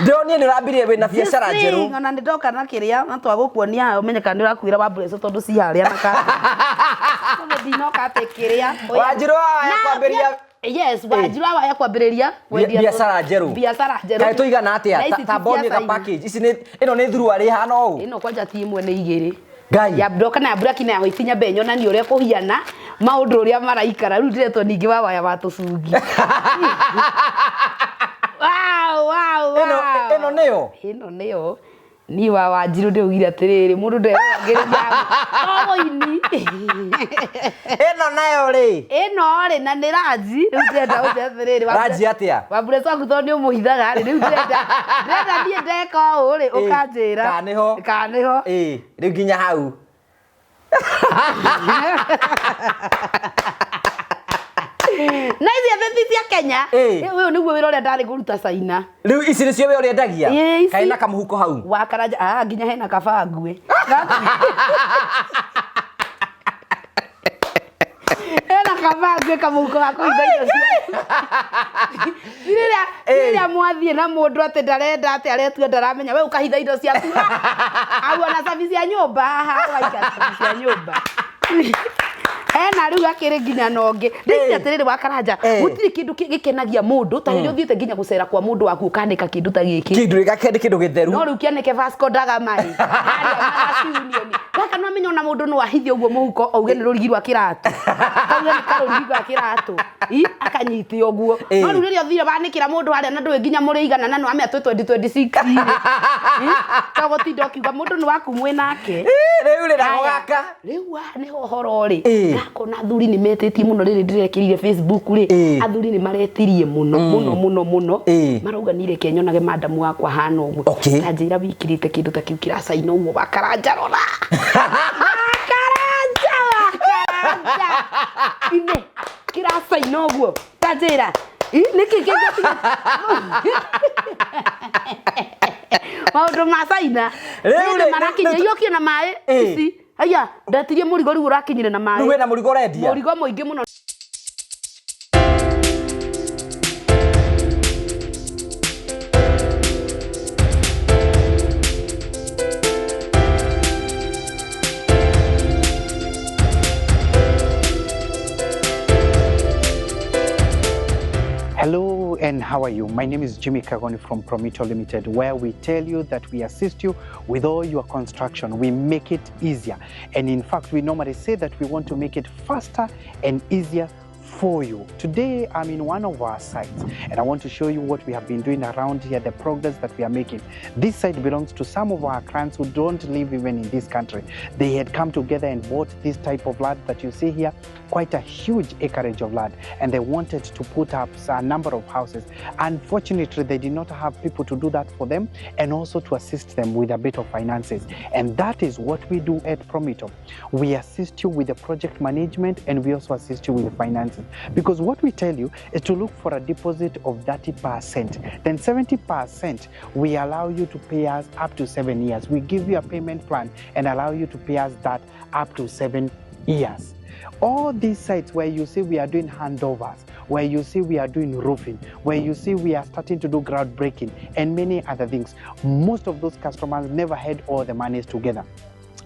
Ndio ni rabirie we na biashara njeru. Ngona ndoka na kiria na twagukuonia umenyeka ndio rakwira wambure tondu ci haria na ka. Ndinoka te kiria. Wanjiru ya kwambiria. Yes, wanjiru ya kwambiria biashara njeru. Biashara njeru. Kai tuigana atia ta boni ka package. Ici ni ino ni thuru ari hana u. Ino kwanja ti imwe ni igiri. Ngai. Ya broka na braki na hoitinya benyo na ni uria kuhiana maundu uria maraikara ru ndiretwo ningi wa waya watucungi. Wow. Eno neo. Eno neo. Ni wa Wanjiru ndigire atiriri mundu ndegereria. Oini. Eno nayo ri. Eno ri na ni Raji. Riu ndenda uthetiriri. Raji atia. Wambure twaku to ni umuhithaga ri riu ndenda. Ndenda nie ndeka uri ukanjira. Kaniho. Riu nginya hau. Na ici atheti cia Kenya uyu niguo wira uria ndari kuruta China riu ici nicio we uria ndagia kaina kamuhuko hau wa karanja nginya hena kabangwe hena kabangwe kamuhuko gako indo Rĩrĩa mwathie na mundu ati ndarenda ati aretua ndaramenya we ukahitha indo ciaku au ana safi cia nyumba haha waika cia nyumba hena riu akiri nginya nonge ndĩcia atiriri wa karanja gutiri kindu gikenagia mundu ta rĩrĩa uthiĩte nginya gucera kwa mundu waku ukandika kindu ta giki kindu gake kindu githeru no riu kianike Vasco da Gama kaka no amenyo na mundu no ahithia uguo muhuko auge ni rurigi rwa kiratu auge ni karurigi rwa kiratu akanyiti uguo no riu rĩrĩa uthire banikira mundu haria na ndũĩ nginya muri igana na no ame 2026 kago tindo kiuga mundu ni waku mwe nake riu rĩra gaka riu ni hohoro ri gako na athuri ni metetie muno rĩrĩ ndirekirire Facebook ri athuri ni maretirie muno marauga nire kenyonage madamu wakwa hana uguo tanjira wikirite kindu ta kiu kiracaina uguo bakaranja rora bakaranja ine kiracaina uguo tanjira niki kindu maundu ma China rĩu marakinya yokio na maĩ ici aya ndatirie murigo riu urakinyire na maĩ we na murigo urendia murigo muingi muno. Hello and how are you? My name is Jimmy Kagoni from Promito Limited, where we tell you that we assist you with all your construction. We make it easier. And in fact, we normally say that we want to make it faster and easier for you. Today, I'm in one of our sites and I want to show you what we have been doing around here, the progress that we are making. This site belongs to some of our clients who don't live even in this country. They had come together and bought this type of land that you see here, quite a huge acreage of land, and they wanted to put up a number of houses. Unfortunately, they did not have people to do that for them and also to assist them with a bit of finances. And that is what we do at Promito. We assist you with the project management and we also assist you with the finances. Because what we tell you is to look for a deposit of 30%. Then 70% we allow you to pay us up to 7 years. We give you a payment plan and allow you to pay us that up to 7 years. All these sites where you see we are doing handovers, where you see we are doing roofing, where you see we are starting to do groundbreaking and many other things, most of those customers never had all the monies together.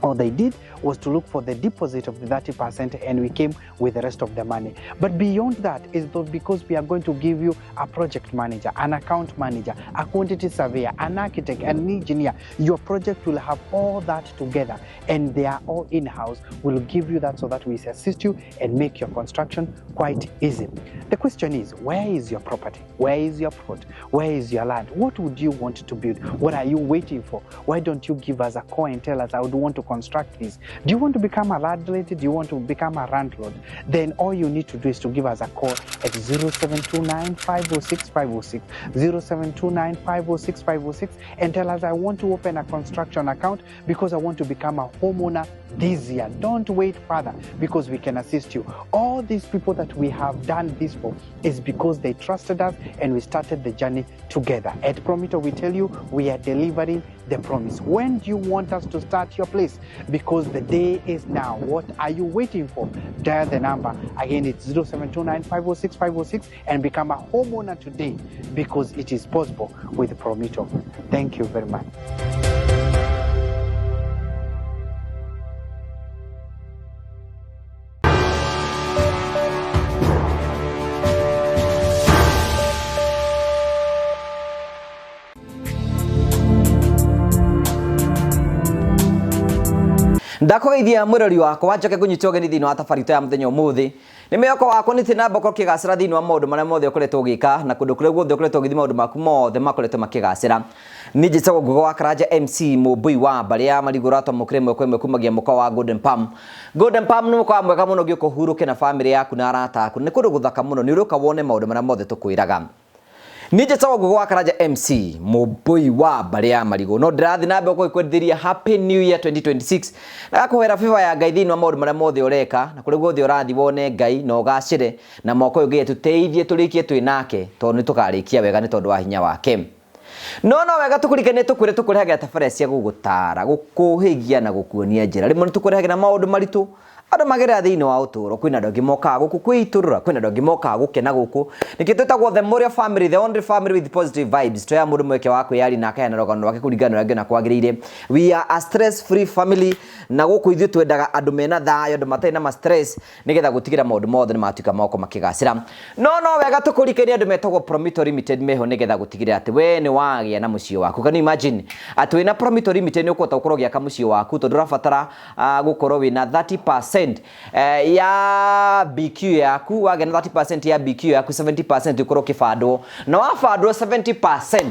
All they did was to look for the deposit of the 30% and we came with the rest of the money. But beyond that is because we are going to give you a project manager, an account manager, a quantity surveyor, an architect, an engineer. Your project will have all that together and they are all in-house. We'll give you that so that we assist you and make your construction quite easy. The question is, where is your property? Where is your plot? Where is your land? What would you want to build? What are you waiting for? Why don't you give us a call and tell us I would want to construct this? Do you want to become a landlady? Do you want to become a landlord? Then all you need to do is to give us a call at 0729 506 506, 0729 506 506 and tell us I want to open a construction account because I want to become a homeowner this year. Don't wait further because we can assist you. All these people that we have done this for is because they trusted us and we started the journey together. At Promito, we tell you we are delivering the promise. When do you want us to start your place? Because The day is now. What are you waiting for? Dial the number. Again, it's 0729 506 506 and become a homeowner today, because it is possible with Promito. Thank you very much. Ndakugeithia mwirori wakwa njoke kunyita ugeni thini wa tabarito ya muthenya umuthi ni meyoko wakwa ni tina mboko kigacira thini wa maundu maria mothe ukoretwo ugika na kundu kuria guothe ukoretwo ugithi maundu maku mothe makoretwo makigacira ni njitagwo Ngugi wa Karanja MC Mumbui wa mbari ya marigura twamukire mwe kwemwe kumagia muka wa Golden Palm ni muka mwega muno giuko huruke na family yaku na arata aku ni kundu guthaka muno ni uruka wone maundu maria mothe tukwiraga Nije tawo Ngugi wa Karanja MC Mumbui wa mbari ya marigo no ndirathi na mbeko ikwendithia Happy New Year 2026 na kuhera favor ya Ngai thini wa maundu maria mothe ureka na kuri guothe urathi wone Ngai na ugacire na moko ugie tuteithie turikie twinake tondu tukarikia wega ni tondu wa hinya wake no wega tukurikane tukwire tukurihagira tafare cia gugutara gukuhigia na gukuonia njira rimwe tukurihagira maundu maritu Ado magera thini wa uturo kwina ndogi moka guku kwiturura kwina ndogi moka gukena guku nikitutagwo the Moria family, the only family with positive vibes toya mundu mweke wako yari na kaya na rogano wake kurigana rangi na kwagirire. We are a stress free family na guku ithu twendaga andu mena thayo andu matai na stress nigetha gutigira maundu mothe ni matuika moko makigacira no wega tukurikania andu metagwo Promito Limited meho nigetha gutigira ati we ni wagia na mucio waku. Can you imagine ati wina Promito Limited ni ukota ukorwo gia kamucio waku tondu rafatara gukorwo wina 30% ya BQ yaku wagena 30% ya BQ yaku 70% ukorwo kifadwo na wafadwo 70%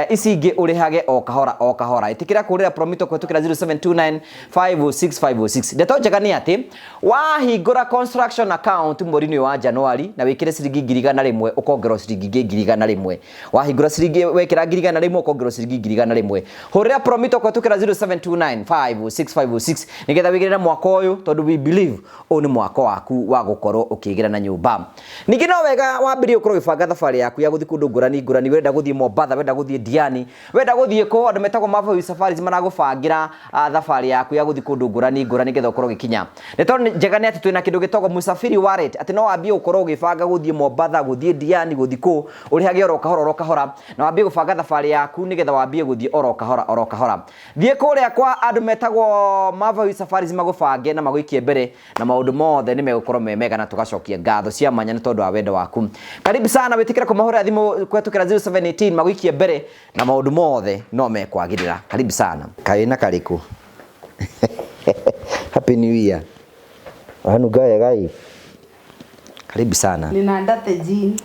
isingi urihage o kahora itikira kurira Promito kwetukira 0729 506 506 ndeto njega ni ati wahingura construction account mweri-ini wa January na wikire ciringi 1,100 ukongerwo ciringi 1,100 wahingura ciringi wekira 1,100 ukongerwo ciringi 1,100 hurira Promito kwetukira 0729 506 506 nigetha wigirira mwaka uyu tondu we believe oni mwako waku wa gukorwo ukigira na nyumba ningi no wega wambirie ukorwo gibanga thabari yaku ya guthi kundu ngurani wenda guthie Mombasa wenda guthie Diani wenda guthie ko andu metagwo Mavu Safaris maragubangira thabari yaku ya guthi kundu ngurani getha ukorwo gikinya neto njega ni ati twina kindu gitagwo Musafiri Wallet ati no wambie ukorwo gibanga guthie Mombasa guthie Diani guthi ko urihage oro kahora na wambie gubanga thabari yaku nigetha wambie guthie oro kahora thie kuria kwa andu metagwo Mavu Safaris magubange na maguikie mbere na maundu mothe ni megukorwo mega na tugacokia ngatho cia manya ni tondu wa wendo waku. Karibu sana witikira kumahura thimu kwetukira 0718 maguikie mbere na maundu mothe no mekwagirira. Karibu sana kaina kariku Happy New Year wanu gai karibu sana nina ndate jini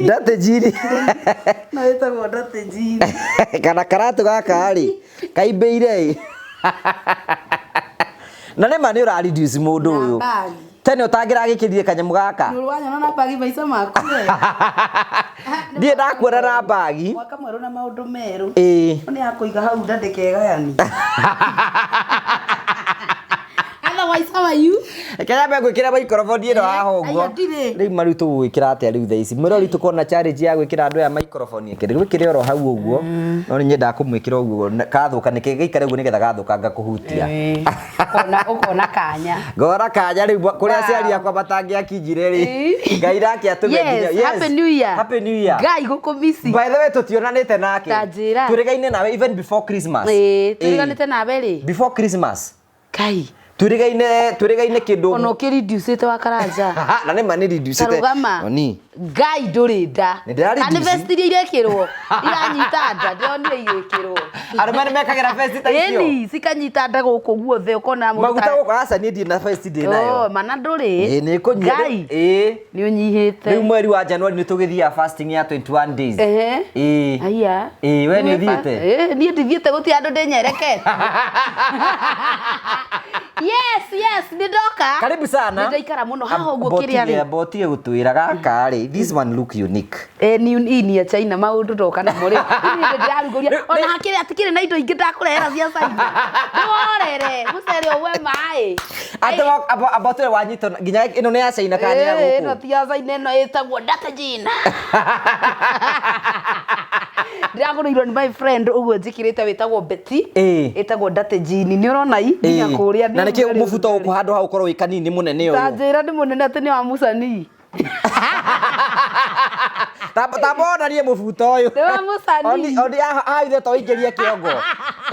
ndate jini na etagwo ndate jini kana karatu gaka ari kaibeire na nema ni ura reduce mundu uyu tene utangira gikirire kanyamu gaka ni urwanya na bagi maisa maku ndie ndakwera na bagi mwaka mweru na maundu meru ni akuiga hau ndandikega yani otherwise how are you kaya be gwikira microphone ino haha uguo riu marutu gwikira atia riu thaici mwirori tukona challenge ya gwikira andu ya microphone ikiri gwikire oro hau uguo no ni nyenda kumwikira uguo kathuka nikigeikare uguo nigetha gathuka ngakuhutia ukona kanya ngora kanya riu kuria ciari yakwa batangia kinjire ri ngai rake atugeginya yes Happy New Year ngai gukumisi by the way tutionanite nake turigaine nawe even before Christmas turiganite nawe ri before Christmas kai turigaine kindu ono kiriducete wa Karanja na ne mani reducete oni ngai ndurinda anniversary irekirwo iranyita nda ndionire igikirwo arumane mekagira fest ta icio eni sikanyita nda guku guothe ukona maguta guku asa ni na fest day nayo mana nduri ni kunyira ni unyihite riu mweri wa January ni tugithia fasting ya 21 days aya we ni thiete ni ndithiete guti andu ndenyereke yes nidoka karibu sana ndaikara muno haha uguo kiria ri botie gutwira gaka ri this one look unique ni China maundu ndoka na muri ni ndirarunguria ona hakire atikire na indo ingi ndakurehera cia China ndorere mucere owe mai abatwe wanyito nginya ino ni ya China kana ya guku ino ti ya China ino etagwo ndate jina Ndiragorirwo ni my friend uguo njikirite witagwo Betty etagwo Ndate Jean ni urona nginya kuria na niki mubuto ukuhandwo ha ukorwo wikanini munene uyu tanjira ni munene ati ni wa Musani tabona nie mubuto uyu ni wa Musani oni haithe to ingerie kiongo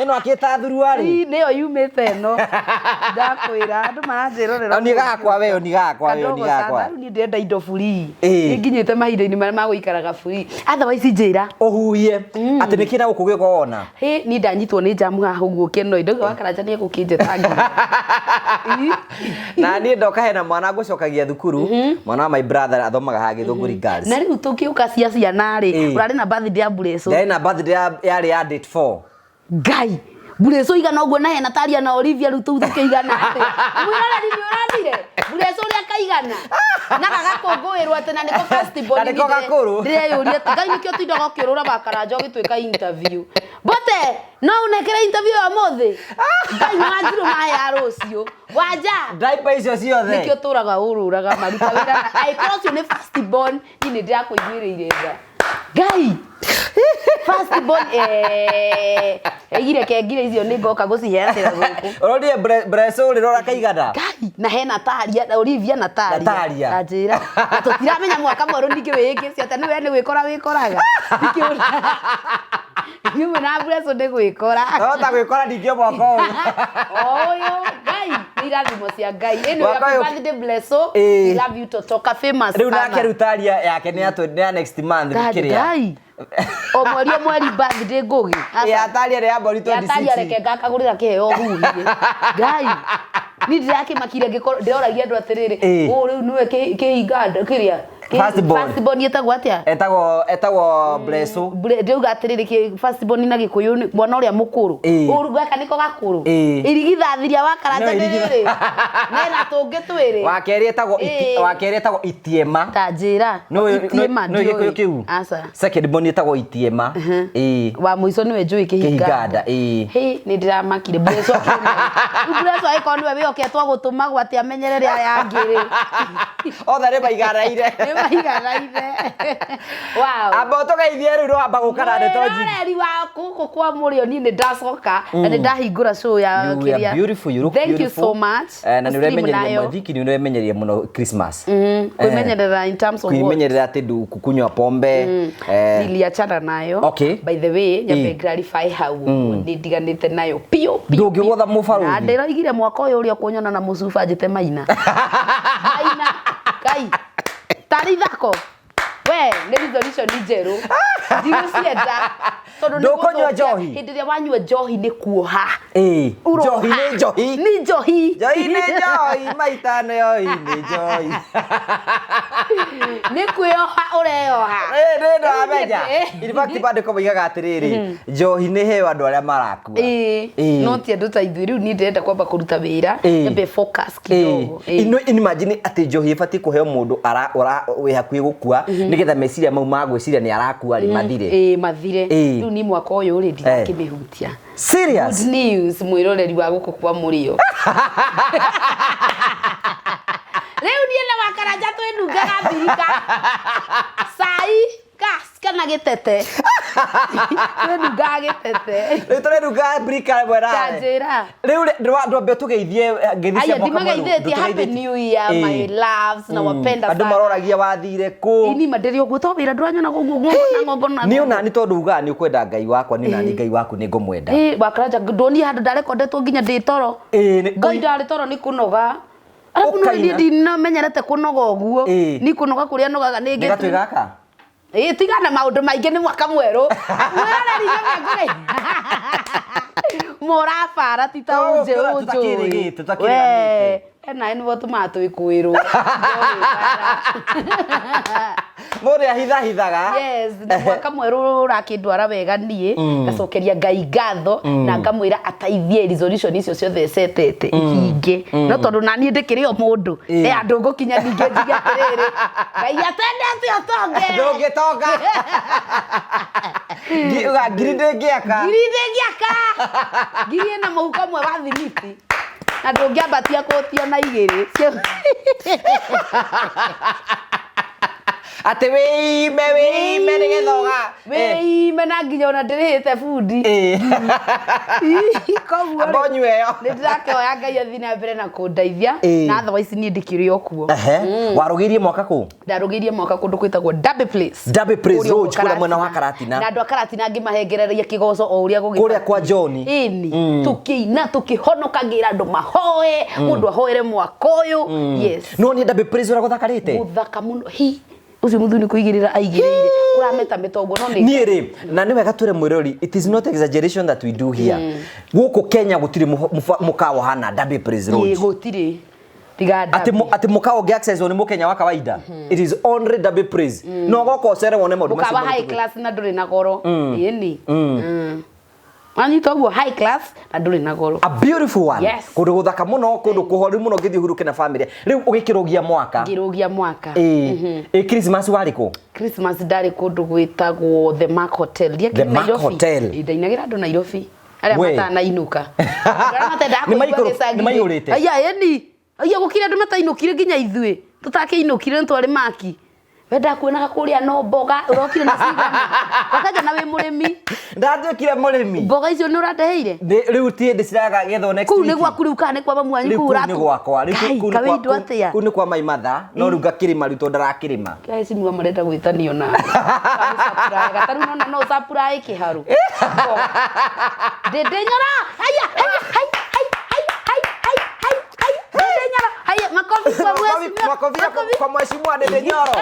ino akita thuruari ni yo yumite no ndakwira andu maranjirorera oni gakwa we oni gakwa ni ndenda indo free nginyite mahinda-ini maria maguikaraga free otherwise njira uhuye ati nikira gukugika wona ni ndanyitwo ni jamu haha uguo keno indo wakaranja ni gukinjetangi na ni ndoka hena mwana ngucokagia thukuru mwana wa my brother athomaga ha Githunguri Girls na riu tukiuka ciana ri urari na birthday ya Bureso ndari na birthday yari ya date 4 Ngai Bureso igana uguo na hena taria na Olivia riu tuthuke igana ati mwirora ni uratire Bureso ria kaigana na gagakongoirwo ati na niko festival ni niko gakuru ndiyuria ati Ngai nikio tindaga kiurura bakaranja gitwika interview bote no unekera interview ya mothi Ngai wanjiru maya rucio wanja driver icio ciothe nikio turaga ururaga maruta wira ai cross ni festival ni ndirakuiguiriire tha Ngai festival ngire icio ni ngoka guciheatira guku urodie Bureso rirora kaigana Ngai na hena taria Olivia na taria ajira na tutiramenya mwaka mweru ningi wiki ciate ni we ni gwikora wikoraga Niwe na Bureso ni gwikora no ta gwikora ndingio mwaka oyo Ngai irathimo cia Ngai eno ya birthday Bureso we love you to talk famous riu nake rutaria yake ni ya next month kiria o mweri birthday ngugi ya taria ya bori 26 ya taria reke ngakagurira kiheo huhie Ngai ni ndirakimakire ngikoro ndoragia andu atiriri riu niwe kihinganda kiria festival ni etagwo atia etagwo Bureso ndeuga atiriri festival ni na Gikuyu mwana uria mukuru urugaka niko gakuru irigithathiria wakaranja riri na tungi twiri wakeri etagwo Itiema tanjira Itiema no Gikuyu kiu second born etagwo Itiema wa muico niwe njui kihinganda ni ndiramakire Bureso Bureso aiko niwe wioketwo gutuma gwati amenyerere aya ngiri othe ni maigaraire wow abo tugeithie riu amba gukara ndeto njigi reri wa kuku kwa murio ni ndacoka na ndahingura show ya kiria beautiful you look thank you so much na ni uremenyeria mathiki ni uremenyeria muno Christmas kuimenyerera in terms of what kuimenyerera ati kukunywa pombe niliachana nayo by the way nyabe clarify how ndiganite nayo pio ndungigotha mubaruthi na ndiroigire mwaka uyu uria kunyona na mucuba njite maina Kai tari thako we ni resolution ni jeru ndiucienda ndukunywa njohi hindi ria wanyua njohi ni kuoha njohi ni njohi maitano yohi ni njohi ni kuoha ureoha ndo amenya in fact bado ko bigaga atiriri njohi ni hewa andu aria marakua no ti andu ta ithui riu ni ndenda kwamba kuruta wira nyambe focus kidogo imagine ati njohi ibati kuheo mundu we hakuhi gukua nigetha meciria mau magwiciria ni arakua ri mathire riu ni mwaka uyu ri ndirakimehutia serious good news mwiroreri wa guku kwa murio riu ni na wakaranja twinungaga birika sai kana gitete twinungaga gitete riu twinungaga birika bwerare riu ndwambe tugeithie ngithia mwaka mweru happy new year my loves na wapenda andu maroragia wathire ku ini manderio guto wira ndwanyona gugu ngongona ni ona ni tondu uga ni ukwenda Ngai wakwa ni nani Ngai waku ni ngumwenda wakaranja ndoni handu ndarekondetwo nginya nditoro Ngai ndari toro ni kunoga arabu no ndi namenyerete kunoga uguo ni kunoga kuria nogaga ni ngi gatwigaka tigana maundu maingi ni mwaka mweru mwiroreri ngore morafara titauje tutakiriganite ena ni votu matu ikwirwo muri ahithaga yes na mwaka mweru urakindwara wega nie gacokeria Ngai ngatho na ngamwira ataithie resolution icio ciothe setete ihinge no tondu nani ndikiri o mundu andu ngukinya ninge njiga tiriri Ngai atendete otonge ndungitonga ngiri ngiaka ngiri na muhuko mwe wa thimiti na ndungiambatia kutia na igiri ate wĩime nĩgethoga wĩime na nginya ona ndĩrĩhĩte bundi koguo abonyu ĩyo nĩndĩrakĩhoya Ngai athiĩ na mbere na kũndeithia na otherwise niĩ ndĩkĩrĩ o kuo warũgĩirie mwaka kũ ndarũgĩirie mwaka kũndũ gwĩtagwo Derby Place Road kũrĩa mwena wa Karatina na andũ a Karatina ngĩmahengereria kĩgoco o ũrĩa gũgĩthiĩ kũrĩa kwa John ĩni tũkĩina tũkĩhonokagĩra andũ mahoe mũndũ ahoere mwaka ũyũ yes no nĩ Derby Place ũrĩa gũthakarĩte gũthaka mũno ucio mũthuni kũigĩrĩra aigĩrĩire kũrameta mĩtongo no nĩ niĩ rĩ na nĩ wega twĩre mwĩrori it is not exaggeration that we do here gũkũ Kenya gũtirĩ mũkawa hana Derby Place Road gũtirĩ ati mũkawa ũngĩ access nĩ mũkenya wa kawaida it is only Derby Place no goko ũcere wone maũndũ macio mũkawa high class na ndũrĩ na goro ĩni Anyitogwo high class na ndũrĩ na goro a beautiful one kũndũ gũthaka mũno kũndũ kũhoru mũno ngĩthiĩ huruke na family rĩu ũgĩkĩrogia mwaka ngĩrogia mwaka Christmas warĩ kũ Christmas ndarĩ kũndũ gwĩtagwo The Mark Hotel The Mark Hotel ndainagĩra andũ Nairobi arĩa matanainuka nĩ maiyũrĩte aya gũkire andũ matainũkire nginya ithuĩ tũtakĩinũkire nĩtwarĩ maki wenda kuonaga kũrĩa no mboga ũrokire na cigana wakaja na wĩ mũrĩmi ndatwĩkire mũrĩmi mboga icio nĩ ũrandeheire rĩu tie ndĩciraga gethwo next week kũu nĩ gwaku rĩu kana nĩ kwa mwanyu kũu ratu nĩ gwakwa kũu nĩ kwa maimatha no rĩu ngakĩrĩma rĩu to ndarakĩrĩma guys nĩ marenda gwĩtanio na gataru no supply kĩharu ndĩnyora haya makofi kwa mheshimiwa Dede Nyoro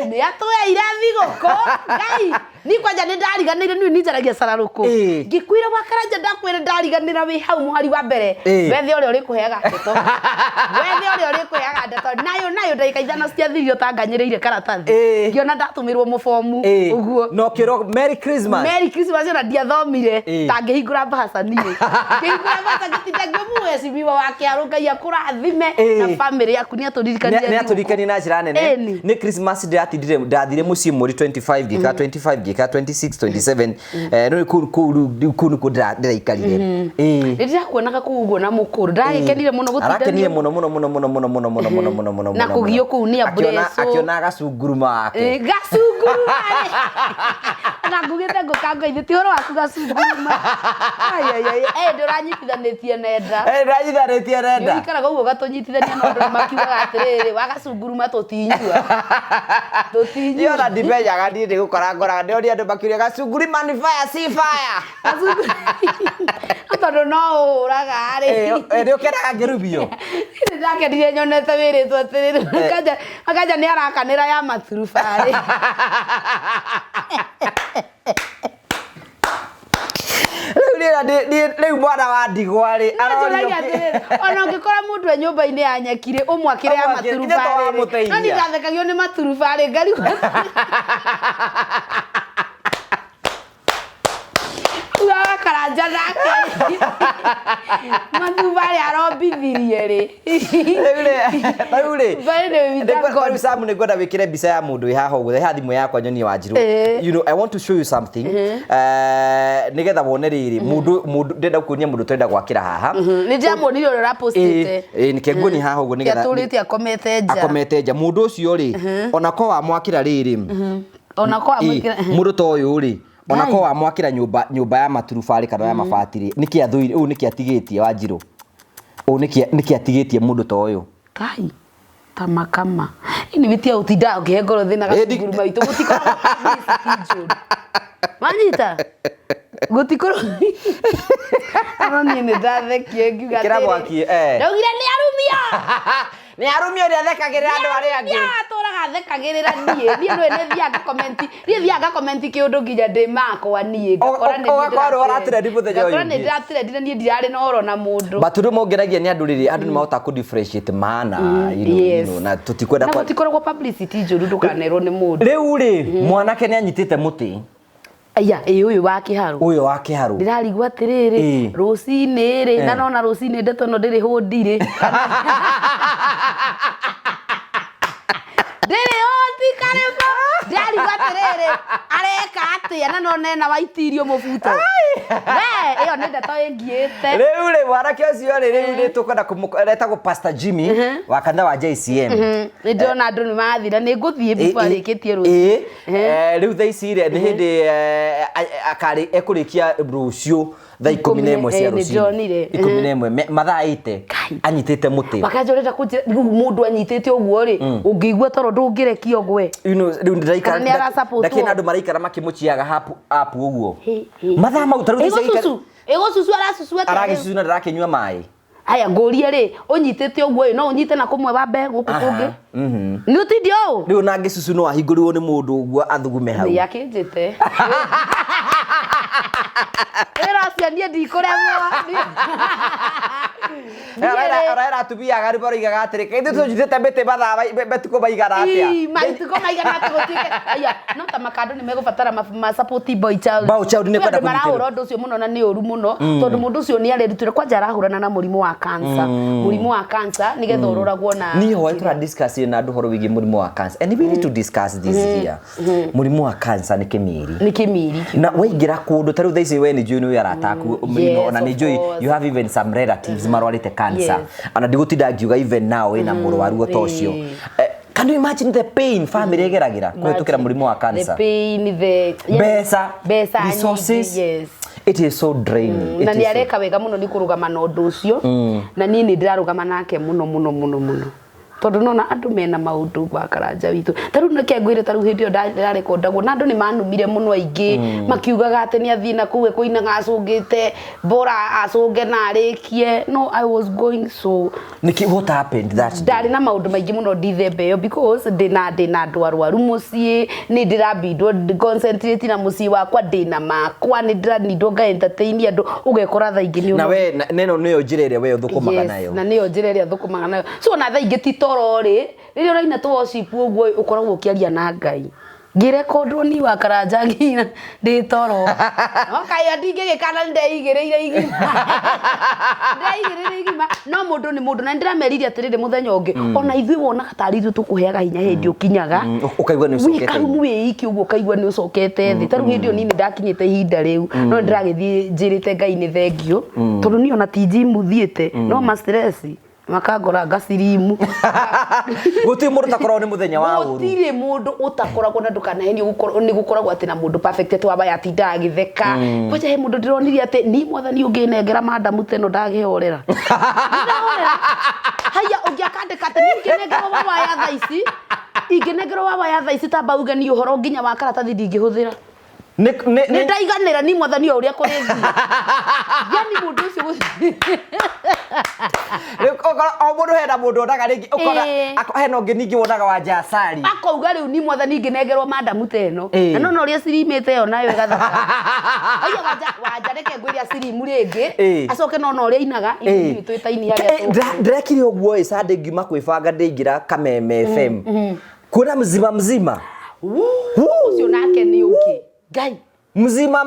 ni atueire thigũkũ Ngai ni kwanja nĩ ndariganĩire niĩ nĩnjaragia sararũkũ ngĩkwĩra wakaranja ndakwĩra ndariganĩra wĩ hau mũhari wa mbere wethe ũrĩa ũrĩkũheaga ndeto nayo ndagĩka ithano ciathirio tanganyĩrĩire karatathi ngĩona ndatũmĩrwo mũbomu ũguo no kĩro Merry Christmas ona ndiathomire tangĩhingũra mbaca niĩ ngĩhingũra mbaca ngĩtinda ngĩmũhecimiwa wake arũngai akũrathime na family yaku nĩ atũririkania na njĩra nene nĩ Christmas ndathire mũciĩ mweri 25 gĩka 26 27 no kũu ndĩraikarire ndĩrakuonaga kũu ũguo na mũkũrũ ndagĩkenire mũno gũtindanio na kũgio kũu nĩ ambreso akiona gacunguruma wake na ngugĩte ngũkangoithĩ ti ũhoro waku gacunguruma ndũranyitithanĩtie nenda nĩ ikaraga ũguo gatũnyitithania na andũ makiugaga atĩrĩrĩ wagacunguruma tũtinyua Yo na ndimenyaga niĩ ndĩgũkora ngora ndĩonia andũ makiuria gacunguruma ni fire si fire tondũ no ũraga rĩ nĩ ũkenaga ngĩrubio ndakenire nyonete wĩrĩtwo atĩrĩrĩ akaja nĩ arakanĩra ya maturubarĩ rĩu mwana wa ndigwa rĩ ona ũngĩkora mũndũ e nyũmba-inĩ ya nyekire ũmwakĩre ya maturubarĩ no nĩ ndathekagio nĩ maturubarĩ ngarigwo karanja nake maturubarĩ arombithirie rĩ rĩu Sam nĩ ngwenda wĩkĩre mbica ya mũndũ ĩ haha ũguo thimũ yakwa nyonie Wanjirũ you know I want to show you something nĩgetha wone rĩrĩ mũndũ ndenda kuonia mũndũ twenda gwakĩra haha nĩ ndĩramuonire ũrĩa ũrapostĩte nĩke nguoni haha ũguo nĩgetha atũrĩte akomete nja mũndũ ũcio rĩ ona ko wa mwakĩra rĩrĩ ona ko amwĩkĩra mũndũ ta ũyũ rĩ ona ko wa mwakĩra nyũmba ya maturubarĩ kana ya mabati rĩ nĩkĩ athũire ũũ nĩkĩ atigĩtie Wanjirũ ũũ nĩkĩ atigĩtie mũndũ ta ũyũ Kai tamakama ini vitia utinda ũkĩhe ngoro thĩna gacunguruma witũ gũtikoragwo njũru manyita gũtikorwo niĩ nĩ ndathekie ngiuga ndaugire nĩ arumia nĩ arumia ũrĩa athekagĩrĩra andũ arĩa angĩ atũraga athekagĩrĩra niĩ nĩ thiaga komenti kĩũndũ nginya ndĩmakwa niĩ ngakora nĩ ndĩratirendire niĩ ndirarĩ na ũhoro na mũndũ batũrũ mongeragia nĩ andũ rĩrĩ andũ nĩ mahota kũ differentiate maana na tũtikwenda gũtikoragwo publicity njũru ndũkanerwo nĩ mũndũ rĩu rĩ mwanake nĩ anyitĩte mũtĩ aya ũyũ wa kĩharũ ndĩrarigwo atĩrĩrĩ rũcinĩ rĩ na nona rũcinĩ ndeto no ndĩrĩ hũndirĩ ndĩrĩ hũndi karĩmo Ndari gwaterere areka atia na no nena waitirio mubuto. Iyo nenda to engiete. Riu ri warake ucio ri riu ni tukenda kumureta go Pastor Jimmy wa kanitha wa JCM. Ndona andu ni mathira ni nguthie bifariketie ru. Riu thaici ri ni hindi akari ekurikia rucio thaa 11 cia rucio. 11 mathaa 8 anyitite muti. Bakajoreta kujira mundu anyitite uguo ri ungigua toro ndungirekio gwe. Riu ndiraikara ndakina andu maraikara makimuciaga hapu uguo. Mathaa mau taru thaici ego susu arasusuete aragicucu na ndarakinyua mai. Aya ngoria ri unyitite uguo no unyite na kumwe babe guku kungi. Ni utidio riu na ngicucu no ahinguriwo ni mundu uguo athugume hau. Ni yakinjite. Era ciania ndikuremwa. Ara tubia gari bora igaga atiri kaithu tujithite bete batha betuko baigara atia. Maituko maigara atia gutike. Aya no ta makando ni megubatara ma support boy child. Boy child ni kwenda kumara urondo ucio muno na ni uru muno tondu mundu ucio ni arirutire kwanja arahurana na murimu wa cancer. Murimu wa cancer ni getha uroragwo na ni ho itura discuss na andu horo wigi murimu wa cancer and we need to discuss this here. Murimu wa cancer ni kimiri. Ni kimiri. Na waigira kundu taru thaici we ni junu ya rataku murimo na ni joy you have even some relatives marwarite cancer. Ana ndigutinda ngiuga even now ina murwaru otocio. Can you imagine the pain family igeragira kwetukira murimu wa cancer? The pain, the besa resources. Yes. It is so draining. Na ni areka wega muno ni kurugama na undu ucio na ni ndirarugama nake muno tondu nona andu mena maundu gwa Karanja witu taru nake ngwire taru hindi ndarare kondagwo na andu ni manumire muno aingi makiugaga ati ni athina kuwe kuina ngacungite bora acunge na arikie. No, I was going so Niki, what happened that ndari na maundu maingi muno ndithembe because ndina andu arwaru mucii ni ndirabindwo concentrate na mucii wakwa ndina makwa ni ndiranindo ga entertain andu ugekora tha ingi ni na we neno niyo njirere we uthukumaga nayo na niyo njirere athukumaga nayo so na tha ingi titoro ri riri uraina tu worship uguo ukoragwo ukiaria na Ngai ngirekondwo ni wa Karanja ngina ndi toro okay andingigikana ndeigireire igima no mundu ni mundu na ndirameriria atiriri muthenya ungi ona ithui wona gatari ithu tukuheaga hinya hindi ukinyaga ukaigwa ni ucokete karumu wiki uguo kaigwa ni ucokete thi taru hindi nini ndakinyite ihinda riu no ndiragithie njirite Ngai ni thengio tondu ni ona ti jimu thiete no ma stress makagora gasirimu guti mundu takorwo ni muthenya wa uru gutire mundu utakoragwo na ndukanaheni ni gukoragwo ati na mundu perfect twaba yatinda agitheka kwaje he mundu ndironirie ati ni mwathani unginengera madamu teno ndagihorera haya ungiakandika ati ninginengerwo baba ya thaici inginengerwo baba ya thaici tamba uge ni uhoro nginya wa karatathi ndingihuthira ni ndaiganira ni mwathani uria kurengi yani mundu ucio o mundu hena mundu onaga ringi ukora hena ungi ningi wonaga wa Jasari akauga riu ni mwathani nginengerwo madamu teno na no uria cirimite yo nayo gathaka aya wajareke ngwiria cirimu ringi acoke no uria inaga ini twitaini haria ndirekire uguo Sunday ngima kwibanga ndingira Kameme FM kuna mzima ucio nake ni uki Ngai mzima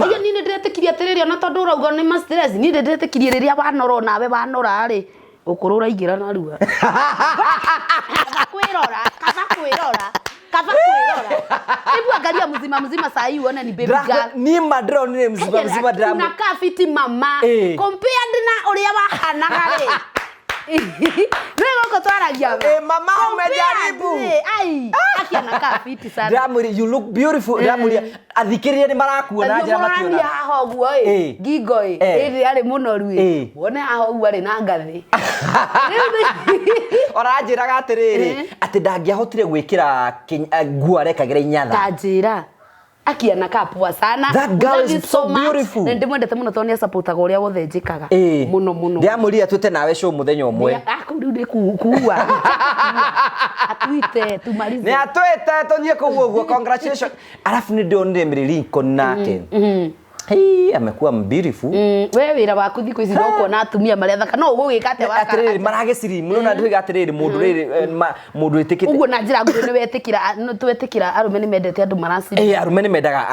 aya nini ndiretekiria atiriri ona tondu urauga ni ma stress ni ndiretekiria riria wanoro nawe wanora ri ukurura igira na rua kwirora ibu angalia mzima saa hii uone ni baby girl ni madro ni mzima drama unakaa fiti mama compared na uria wahanaga ri Niko twaragia mama umejaribu ai aki anakaa fiti sana Damuri you look beautiful Damuri athikirie ni marakuona njira makiona haho guo gigo iri ari munoru wone haho guo ari na ngathi oranjiraga atiriri ati ndangiahotire gwikira nguo arekagira inyatha tajira aki anakaa poa sana that girl is so beautiful ndimwendete muno tonia supportaga uria wothe njikaga muno Damuri atwite nawe show muthenya umwe akuriude kuua atwite tumalize ni atwite tonie kuua uguo congratulations alafu ni ndionire Mirilinko nake amekuwa beautiful wewe wira waku thiku ici no kuona atumia maria thaka no ugugikate waka atiriri marage sirimu no na ndiga atiriri mundu etikite uguo na njira nguo ni wetikira no twetikira arume ni mendete andu marasiri arume ni mendaga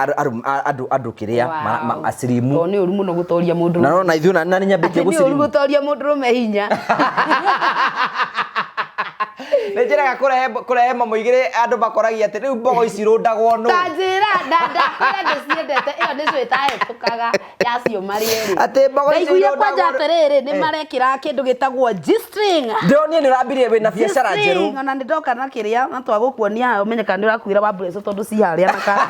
andu kiria asirimu to ni uru muno gutoria mundu na no na ithu na ni nyambitie gusirimu ni uru gutoria mundu rume hinya Nĩ njĩraga kũrehe mamũigĩre andũ makoragia atĩ rĩu mbogo ici rũndagwo nũ. Tanjĩra ndanda kũrĩa ndĩciendete ĩyo nĩcio ĩtahĩtũkaga yacio marĩ erĩ. Atĩ mbogo ici rũndagwo. Kwanja atĩrĩrĩ nĩ marekĩra kĩndũ gĩtagwo G-string. Ndĩronire nĩ ũrambirie wĩna biacara njerũ. Ona nĩ ndoka na kĩrĩa na twagũkuonia haha ũmenyeka nĩ ũrakuĩra Wambũrĩco tondũ ci harĩa na kara.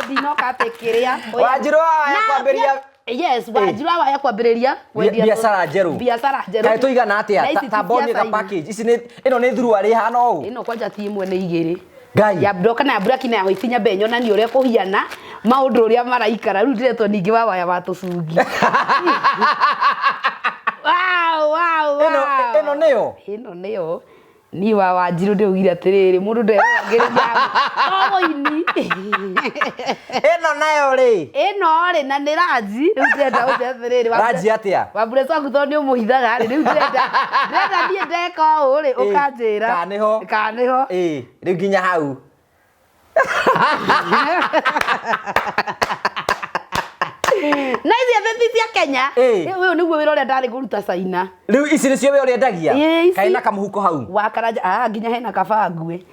Ndinoka atĩ kĩrĩa. Wanjirũ ya kwambĩria. Yes, Wanjirũ ya kwambĩrĩria biacara njerũ. Biacara njerũ. Kaĩ tũigana atĩa ta boni ka package ici ĩno nĩ thuru arĩ hana ũũ. Ĩno kwanja ti imwe nĩ igĩrĩ. Ngai. Ya broka na braki na hoitinya benyo na nĩ ũrĩa kũhiana maũndũ ũrĩa maraikara rĩu ndiretwo ningĩ wa waya wa tũcungi. Wow. Ĩno nĩyo. Ĩno nĩyo. Ni wa Wanjirũ ndĩugire atĩrĩrĩ mũndũ ndegeragĩrĩria togo-ini. Ĩno nayo rĩ. Ĩno rĩ na nĩ Ranji rĩu ndĩrenda gũthiĩ atĩrĩrĩ. Ranji atĩa? Wambũrĩco waku tondũ nĩ ũmũhithaga rĩ rĩu ndĩrenda thiĩ ndeka ũũ rĩ ũkanjĩra. Kanĩho. Rĩu nginya hau. Na ici atheti cia Kenya ũyũ nĩguo wĩra ũrĩa ndarĩ kũruta China. Rĩu ici nĩcio wĩra ũrĩa endagia? Kaĩ na kamũhuko hau? Wa Karanja nginya hena kabangue.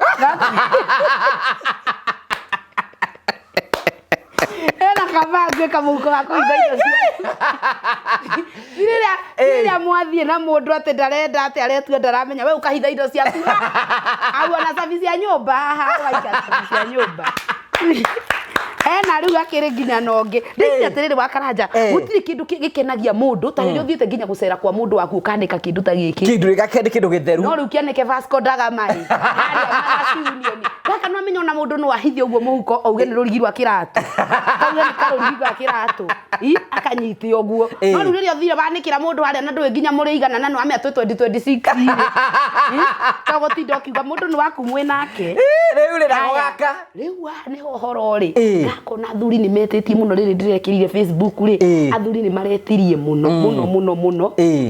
Hena kabangue kamũhuko ga kũhitha indo cia. Rĩrĩa mwathiĩ na mũndũ atĩ ndarenda atĩ aretua ndaramenya we ũkahitha indo ciaku. Au ona cabi cia nyũmba haha ũgaika cabi cia nyũmba. Hena rĩu akĩrĩ nginya nongĩ. Ndĩrĩ atĩrĩrĩ wa Karanja gũtirĩ kĩndũ gĩkenagia mũndũ ta rĩrĩa ũthiĩte nginya gũcera kwa mũndũ waku ũkanĩka kĩndũ ta gĩkĩ. Kĩndũ gĩgakĩndĩ kĩndũ gĩtheru. No rĩu kĩanĩke Vasco da Gama. Harĩa Union. Gaka no amenya ona mũndũ no ahithie ũguo mũhuko auge nĩ rũrigi rwa kĩratũ. Kauge nĩ karũrigi rwa kĩratũ. Akanyite ũguo. No rĩu rĩrĩa ũthire wanĩkĩra mũndũ harĩa na ndũĩ nginya mũrĩ igana na no amenya 2026. Togo ti ndokiuga mũndũ nĩ waku mwĩ nake. Rĩu rĩrago gaka. Rĩu nĩ ũhoro rĩ. Kona athuri nĩ metĩtie mũno rĩrĩ ndĩrekĩrire Facebook rĩ. Athuri nĩ maretirie mũno.